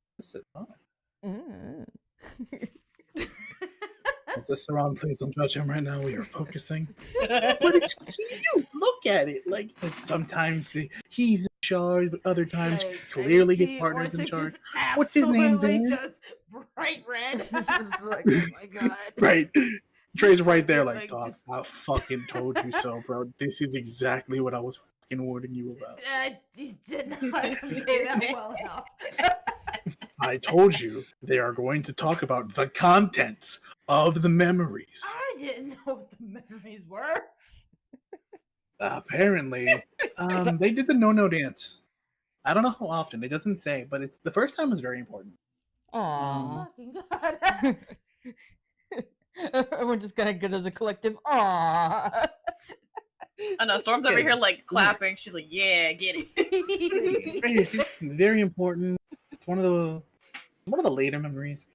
Saran, please don't judge him right now. We are focusing. But it's cute. Look at it. Like sometimes he's charge, but other times Like, clearly his anything, partner's in Orsic charge. just What's his name, absolutely Van? just bright red. It's like, oh my god. Right. Trey's right there, Like, like, dog, just- I fucking told you so, bro. This is exactly what I was fucking warning you about. He did not convey that well enough. I told you they are going to talk about the contents of the memories. I didn't know what the memories were. Apparently, they did the no dance. I don't know how often. It doesn't say, but it's the first time was very important. Aww. Fucking god. Everyone just kind of good as a collective. Aww. I know Storm's over here like clapping. She's like, "Yeah, get it." It's very important. It's one of the later memories.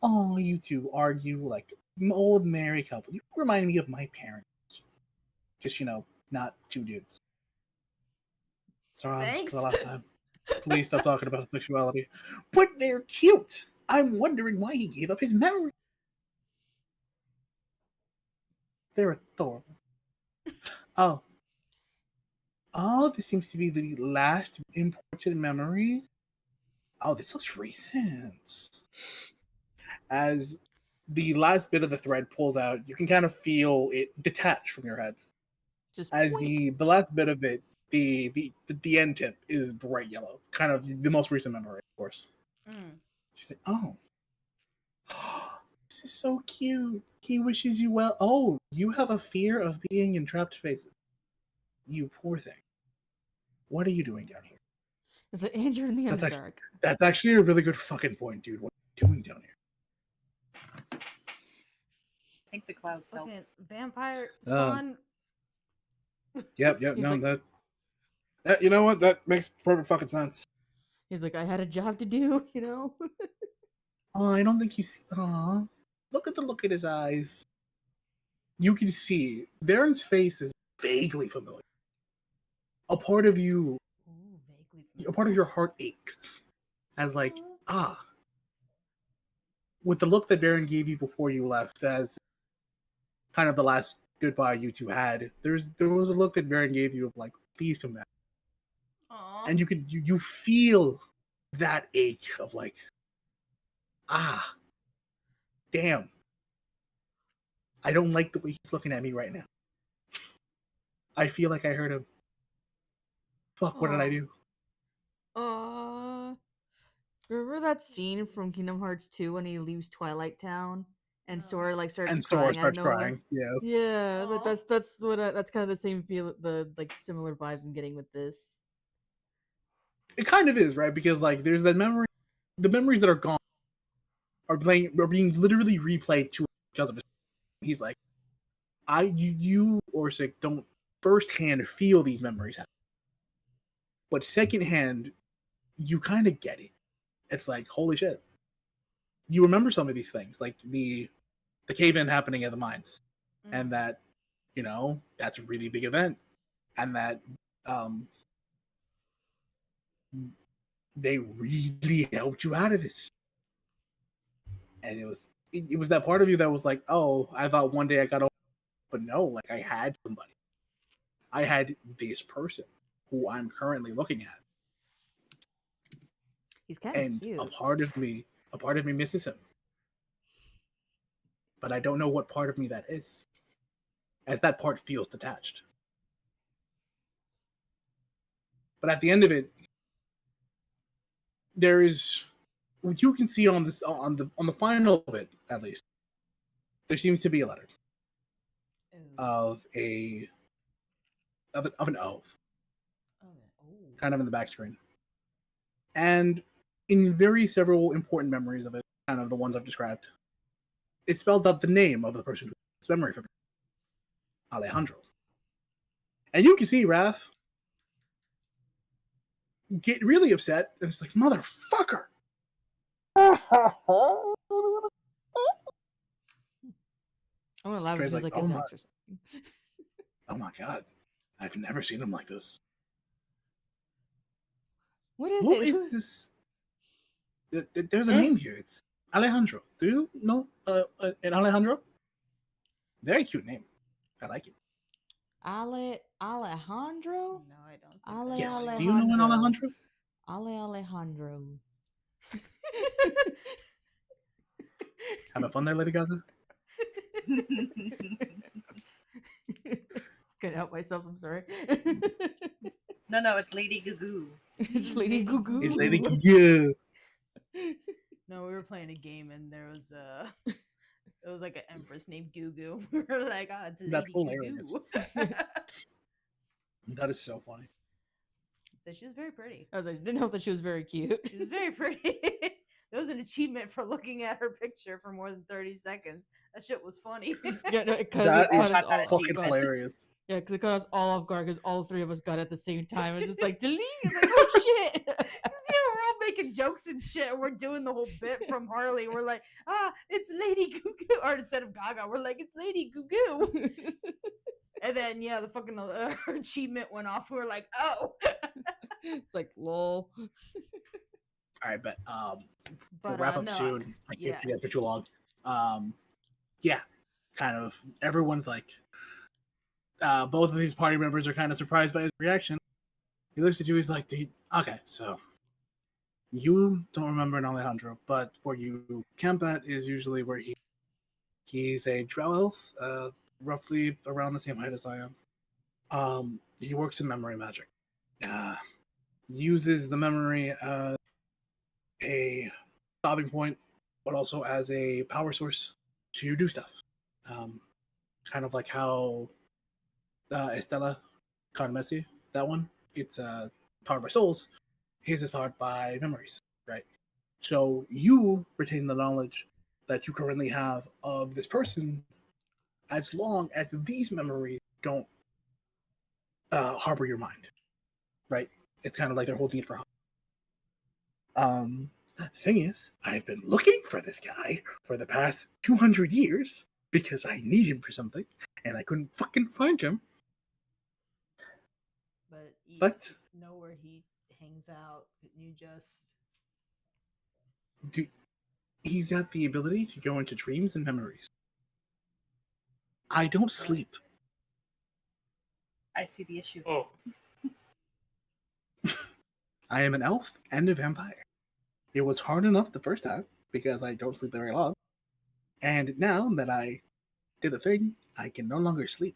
Oh, you two argue like an old married couple. You remind me of my parents. Just not two dudes. Sorry Thanks. for the last time. Please stop talking about sexuality. But they're cute. I'm wondering why he gave up his memory. They're adorable. Oh, this seems to be the last important memory. Oh, this looks recent. As the last bit of the thread pulls out, you can kind of feel it detach from your head. Just As wink. the last bit of it, the end tip is bright yellow. Kind of the most recent memory, of course. She's like, oh. This is so cute. He wishes you well. Oh, you have a fear of being in trapped spaces. You poor thing. What are you doing down here? It's like Andrew in the That's Underdark. That's actually a really good fucking point, dude. What are you doing down here? I think the clouds help. Fucking vampire spawn. Yep. He's No, like- you know what? That makes perfect fucking sense. He's like, I had a job to do, you know? Oh, I don't think you see. Aw. Look at the look in his eyes. You can see Varen's face is vaguely familiar. A part of you, Ooh, vaguely. a part of your heart aches. As like, with the look that Varen gave you before you left, as kind of the last goodbye you two had, there was a look that Varen gave you of like, please come back. Aww. And you feel that ache of like, damn. I don't like the way he's looking at me right now. I feel like I hurt him. Fuck, what did I do? Remember that scene from Kingdom Hearts 2 when he leaves Twilight Town and No. Sora like starts And crying Sora out of starts nowhere? crying. Yeah. Yeah, Aw. that's what that's kind of the same feel, the like similar vibes I'm getting with this. It kind of is, right? Because like there's that memory, the memories that are gone are being literally replayed to because of his. He's like, you Orsic don't firsthand feel these memories happen, but secondhand, you kind of get it. It's like, holy shit, you remember some of these things, like the cave in happening at the mines, and that that's a really big event, and that they really helped you out of this. And it was that part of you that was like, oh, I thought one day I got over, but no, like I had somebody. I had this person who I'm currently looking at. He's kind of And cute. a part of me misses him. But I don't know what part of me that is. As that part feels detached. But at the end of it, there is what you can see on the final of it, at least. There seems to be a letter of an O, kind of in the back screen, and in very several important memories of it, kind of the ones I've described, it spells out the name of the person who has memory from it, Alejandro, and you can see Raph get really upset, and it's like, motherfucker. I'm gonna laugh Trey's because like, like his "Oh my- ex or something. Oh my god, I've never seen him like this. What is Who it? is this? There's a name here. It's Alejandro. Do you know an Alejandro? Very cute name. I like it. Alejandro? No, I don't think Ale that's Yes. right. Do you know an Alejandro. Alejandro? Alejandro. Having fun there, Lady Gaga? Couldn't help myself, I'm sorry. No, it's Lady Goo. It's Lady Goo Goo. It's Lady Gaga. No, we were playing a game and there was it was like an empress named Goo Goo. We were like, oh, it's Lady That's Goo hilarious. Goo. That is so funny. So she was very pretty. I was like, didn't help that she was very cute. She was very pretty. There was an achievement for looking at her picture for more than 30 seconds. That shit was funny. Yeah, no, it cut, That it cut is us got all that off fucking achievement. guard. hilarious. Yeah, because it caught us all off guard because all three of us got it at the same time. It was just like, delete. It's like, oh shit. Yeah, we're all making jokes and shit. And we're doing the whole bit from Harley. We're like, it's Lady Goo Goo. Or instead of Gaga, we're like, it's Lady Goo Goo. And then, yeah, the fucking achievement went off. We were like, oh. It's like, lol. All right, but But, we'll wrap up no, soon. I yeah. can't you guys for too long. Yeah, kind of. Everyone's like, both of these party members are kind of surprised by his reaction. He looks at you. He's like, okay, so you don't remember an Alejandro, but where you camp at is usually where he's a drow elf, roughly around the same height as I am. He works in memory magic. Uses the memory as a stopping point, but also as a power source to do stuff. Kind of like how Estella Messi, that one, it's powered by souls. His is powered by memories, right? So you retain the knowledge that you currently have of this person as long as these memories don't harbor your mind, right? It's kind of like they're holding it for. Thing is, I've been looking for this guy for the past 200 years because I need him for something, and I couldn't fucking find him. But you But know where he hangs out. You just. he's got the ability to go into dreams and memories. I don't sleep. I see the issue. Oh, I am an elf and a vampire. It was hard enough the first time because I don't sleep very long. And now that I did the thing, I can no longer sleep.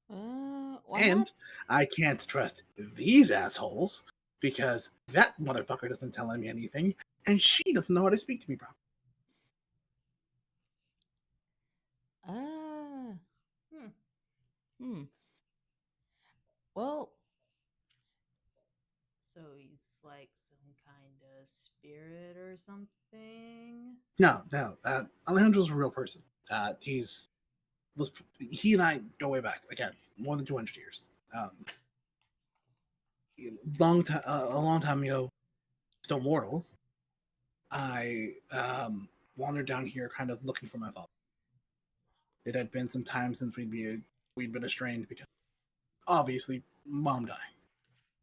Why And not? I can't trust these assholes because that motherfucker doesn't tell me anything and she doesn't know how to speak to me properly. Well, So he's like some kind of spirit or something. No. Alejandro's a real person. He and I go way back again, more than 200 years. A long time ago, still mortal. I wandered down here, kind of looking for my father. It had been some time since we'd been estranged because obviously mom died.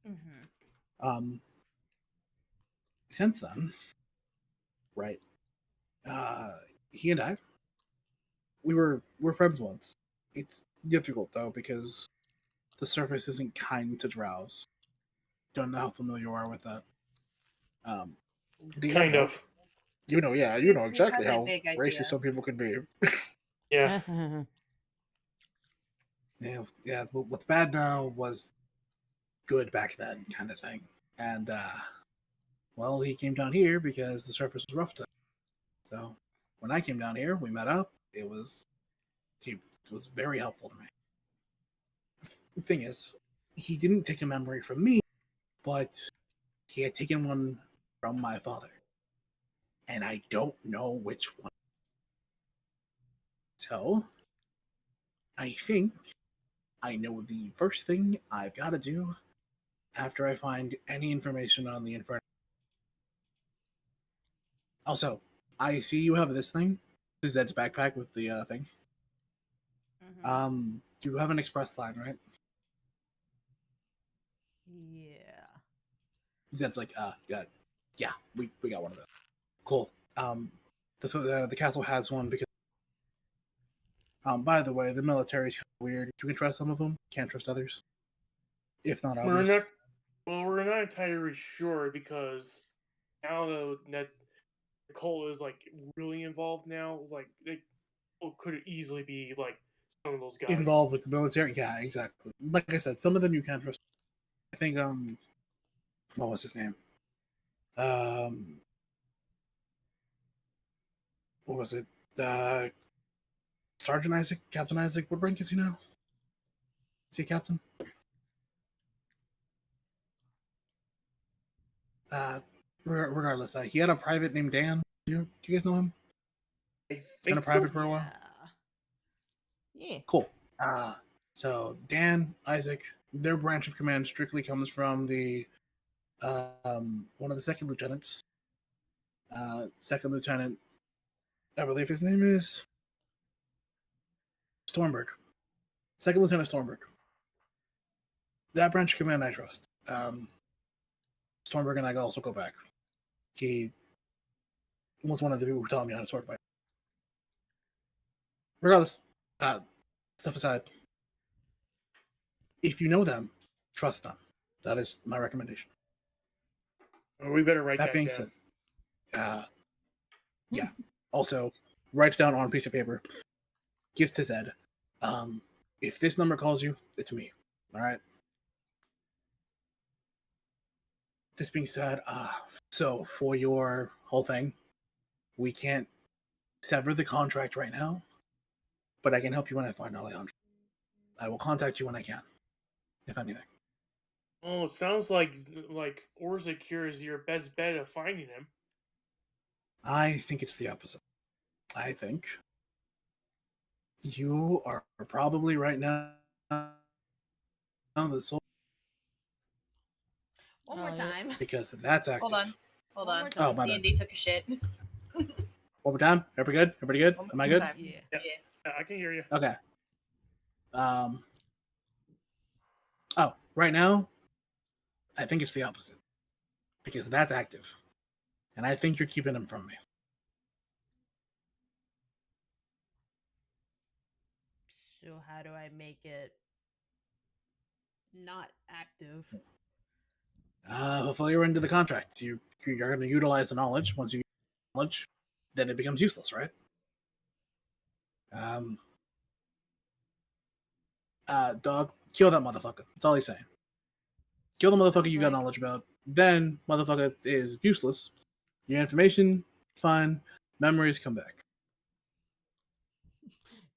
Mm-hmm. Since then, right? He and I, we're friends once. It's difficult though because the surface isn't kind to drows. Don't know how familiar you are with that. kind of. You know We exactly have a how vague idea. racist some people can be. Yeah. Yeah. What's bad now was good back then, kind of thing. And well, he came down here because the surface was rough to him. So when I came down here, we met up. He was very helpful to me. The thing is, he didn't take a memory from me, but he had taken one from my father. And I don't know which one. So, I think I know the first thing I've got to do after I find any information on the Inferno. Also, I see you have this thing. This is Ed's backpack with the thing. Mm-hmm. You have an express line, right? Yeah. Zed's like, yeah, we got one of those. Cool. The castle has one because By the way, the military's kind of weird. You can trust some of them, can't trust others. If not We're obvious. not. Well, we're not entirely sure because now that the cult is like really involved now, like it could easily be like some of those guys. Involved with the military? Yeah, exactly. Like I said, some of them you can't trust. I think, what was his name? What was it? Sergeant Isaac? Captain Isaac? What rank is he now? Is he a captain? Regardless, he had a private named Dan. Do you guys know him? I He's been think a private so. for a while. Yeah. Cool. So Dan, Isaac, their branch of command strictly comes from the one of the second lieutenants. Second lieutenant, I believe his name is Stormberg. Second Lieutenant Stormberg. That branch of command I trust. Stormberg and I also go back. He was one of the people who taught me how to sword fight. Regardless, stuff aside, if you know them, trust them. That is my recommendation. We better write That that being down. said, yeah. Also, writes down on a piece of paper, gives to Zed. If this number calls you, it's me. All right. This being said, so for your whole thing, we can't sever the contract right now, but I can help you when I find Alejandro. I will contact you when I can, if anything. Oh, it sounds like Orzakir is your best bet of finding him. I think it's the opposite. I think you are probably right now the soul One Oh, more yeah. time. because that's active. Hold One on. more Oh, time. my bad. D&D took a shit. One more time. Everybody good? Everybody good? Am I good? Time. Yeah. Yeah. I can hear you. Okay. Oh, right now, I think it's the opposite because that's active, and I think you're keeping him from me. So how do I make it not active? Hopefully, you're into the contract. You're going to utilize the knowledge. Once you use the knowledge, then it becomes useless, right? Dog, kill that motherfucker. That's all he's saying. Kill the motherfucker you got knowledge about. Then, motherfucker is useless. Your information, fine. Memories come back.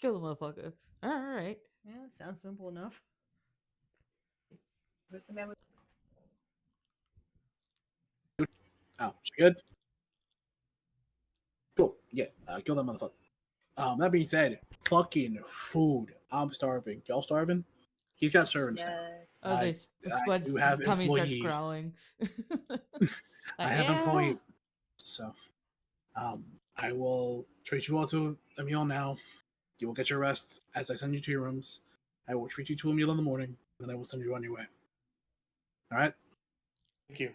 Kill the motherfucker. All right. Yeah, sounds simple enough. Who's the man with Oh, she good? Cool. Yeah, kill that motherfucker. That being said, fucking food. I'm starving. Y'all starving? He's got servants now. Yes. I was like, Spud's do have tummy starts employees. growling. I have employees. So, I will treat you all to a meal now. You will get your rest as I send you to your rooms. I will treat you to a meal in the morning, then I will send you on your way. All right? Thank you.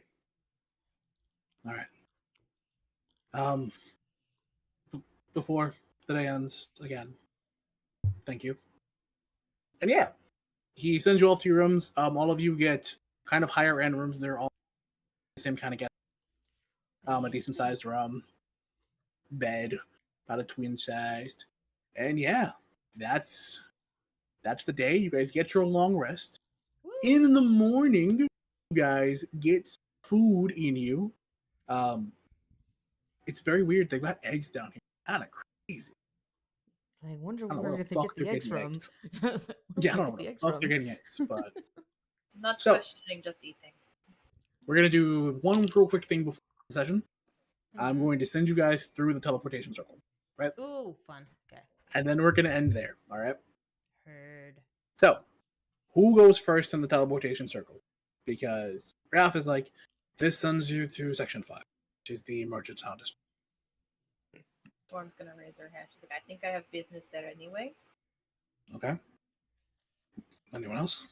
All right. Before the day ends, again, thank you. And yeah, he sends you off to your rooms. All of you get kind of higher end rooms. They're all the same kind of guest. A decent sized room, bed, about a twin sized, and yeah, that's the day. You guys get your long rest. In the morning, you guys get food in you. It's very weird. They've got eggs down here. Kind of crazy. I wonder I don't know where where the they fuck get the they're eggs getting from. eggs. Where Yeah, I they don't know get what the the eggs fuck from. they're getting eggs, but Not So- questioning, just eating. we're gonna do one real quick thing before the session. I'm Mhm. going to send you guys through the teleportation circle, Ooh, fun. Okay. and then we're gonna end there. All right. Heard. So, who goes first in the teleportation circle? Because Ralph is like, this sends you to section 5, which is the merchant's town district. Storm's gonna raise her hand. She's like, I think I have business there anyway. Okay. Anyone else?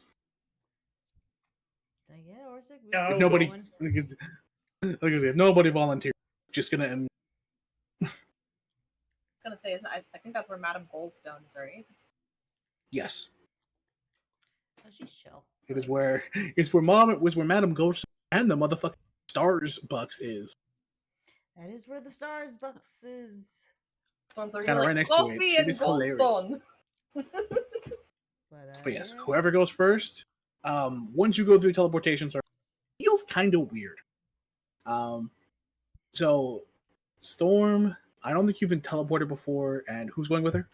Yeah, Orsic. Yeah, I'll If go. nobody, Going. if nobody volunteers, just gonna end. Because gonna say, isn't I think that's where Madame Goldstone is, right? Yes, Oh, she's chill. it is where Madame Ghost and the motherfucking Stars Bucks is. That is where the stars bucks is. Ones are Kinda like right next to it. coffee Shit and is hilarious. Goldstone. But yes, whoever goes first, once you go through teleportation, it feels kind of weird. So Storm, I don't think you've been teleported before, and who's going with her?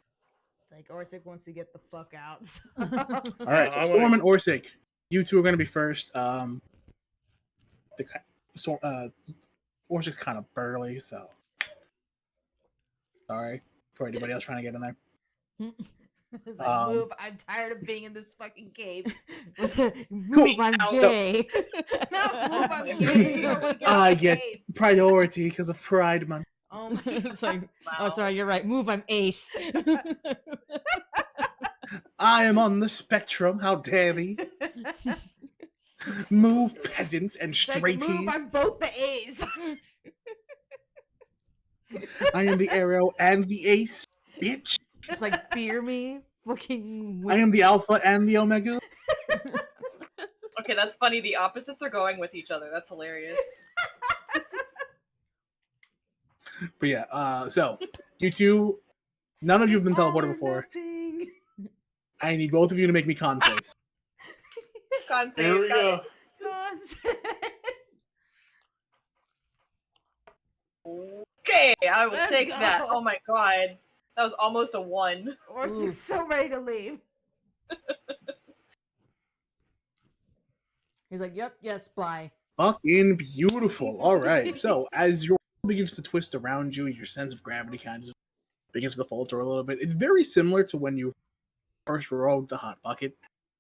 Like Orsic wants to get the fuck out. So. All right, so Storm and Orsic, you two are going to be first. Orsic's kind of burly, so sorry for anybody else trying to get in there. It's like, move! I'm tired of being in this fucking cave. Move, I'm gay. No, move! I'm gay. I get priority because of Pride Month. Oh my It's like, Wow. oh, sorry, you're right. Move, I'm ace. I am on the spectrum. How dare thee? Move, peasants and It's like, move! straighties. I'm both the A's. I am the arrow and the ace, bitch. It's like, fear me. Fucking I am the alpha and the omega. Okay, that's funny. The opposites are going with each other. That's hilarious. But yeah, so you two, none of you have been teleported before. I need both of you to make me con saves. Con save. Here we got go. it. Okay, I will Let's take that. go. Oh my god. That was almost a 1. Orsic's so ready to leave. He's like, yep, yes, bye. Fucking beautiful. All right. So as your world begins to twist around you, your sense of gravity kind of begins to falter a little bit. It's very similar to when you first rode the hot bucket.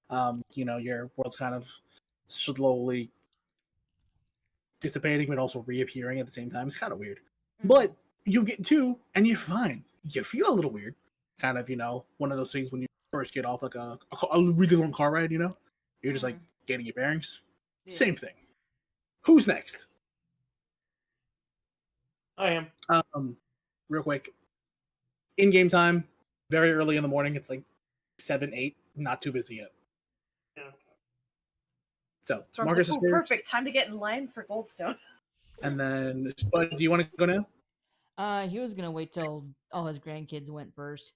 Your world's kind of slowly dissipating, but also reappearing at the same time. It's kind of weird. But you get two, and you're fine. You feel a little weird. Kind of, one of those things when you first get off like a really long car ride, You're just like getting your bearings. Yeah. Same thing. Who's next? I am. Real quick. In-game time, very early in the morning. It's like 7, 8. Not too busy yet. Yeah. So, Storm's Marcus like, is "Ooh, first. perfect. Time to get in line for Goldstone." And then, Spud, do you want to go now? He was gonna wait till all his grandkids went first.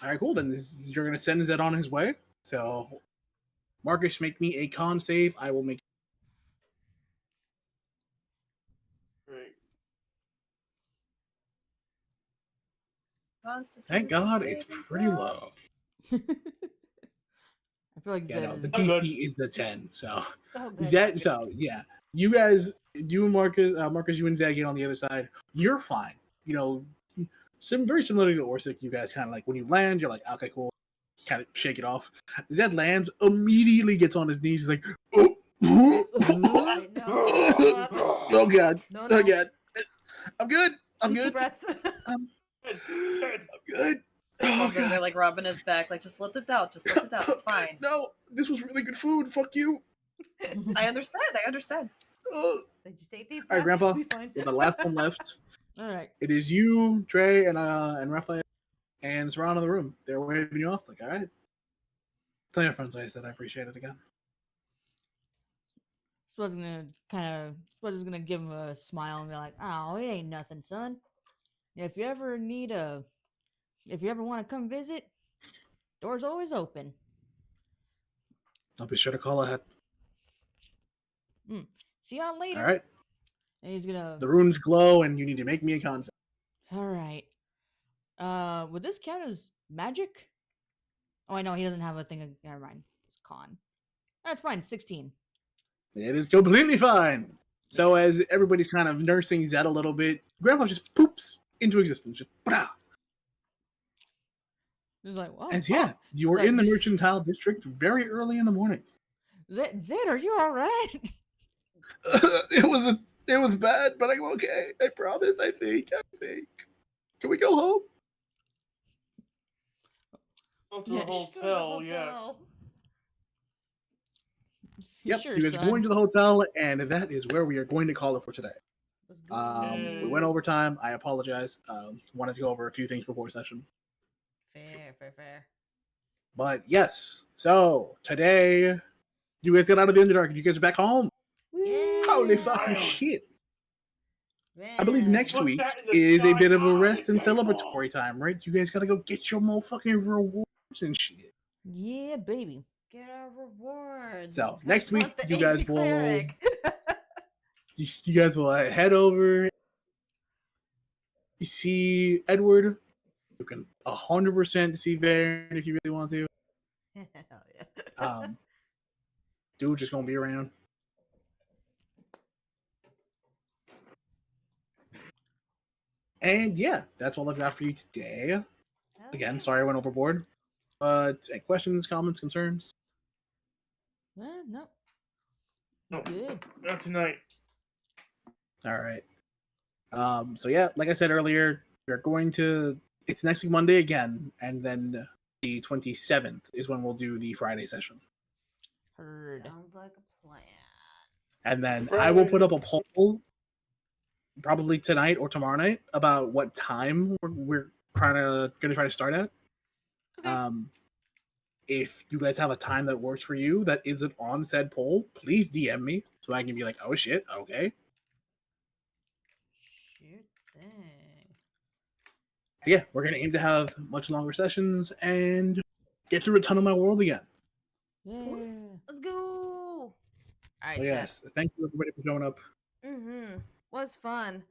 All right, cool. Then you're going to send Zed on his way. So, Marcus, make me a con save. I will make. Right. Thank God it's pretty low. I feel like Yeah, Zed no, is the I'm good. DC is the 10. So, Oh, good. Zed, so yeah, you and Marcus, you and Zed get on the other side. You're fine. Very similar to Orsic. You guys kind of like when you land, you're like, okay, cool. Kind of shake it off. Zed lands, immediately gets on his knees. He's like, oh, I know. oh God, No, oh no. God, I'm good. I'm Deep good. breaths. I'm good. Oh They're God, like rubbing his back, like, just let it out. Just let it out. It's fine. no, this was really good food. Fuck you. I understand. Oh. They just ate deep All right, breaths. Grandpa. We'll be fine. We're the last one left. all right. It is you, Trey, and Raphael, and it's around in the room. They're waving you off. Like, all right. Tell your friends I said I appreciate it again. Spud's gonna give him a smile and be like, "Oh, it ain't nothing, son. If you ever want to come visit, door's always open." I'll be sure to call ahead. See y'all later. All right. And he's gonna. The runes glow, and you need to make me a concept. All right. Would this count as magic? Oh, I know he doesn't have a thing. Never mind. It's con. That's fine. 16. It is completely fine. So as everybody's kind of nursing Zed a little bit, Grandpa just poops into existence. Just brah. He's like, well, As yeah, you were Like- in the Mercantile District very early in the morning. Zed, are you all right? It was bad, but I'm okay. I promise. I think. Can we go home? Go to Yeah, the go to the hotel, yes. hotel. Yep. Sure, you guys are son. going to the hotel, and that is where we are going to call it for today. Let's go. We went overtime. I apologize. Wanted to go over a few things before session. Fair. But yes, so today you guys got out of the Underdark and you guys are back home. Yeah. Holy fucking Wow. shit. Man. I believe next What's week that in the is a sky? bit of a Ah, rest and it's like, celebratory time, right? You guys gotta go get your motherfucking rewards and shit. Yeah, baby. Get our rewards. So Have next fun week with the you guys angry will cleric. you guys will head over. You see Edward. You can 100% see Varen if you really want to. Hell yeah. Dude's just gonna be around. And yeah, that's all I've got for you today. Hell Again, yeah. sorry I went overboard. But any questions, comments, concerns? No. No. Good. not tonight. All right. So yeah, like I said earlier, we're going to. It's next week Monday again, and then the 27th is when we'll do the Friday session. Heard. Sounds like a plan. And then I will put up a poll, probably tonight or tomorrow night, about what time we're gonna try to start at. Okay. If you guys have a time that works for you that isn't on said poll, please DM me so I can be like, oh shit, okay. Shoot thing. But yeah, we're gonna aim to have much longer sessions and get through a ton of my world again. Yeah. Let's go. All right, But yes, thank you everybody for showing up. Was fun.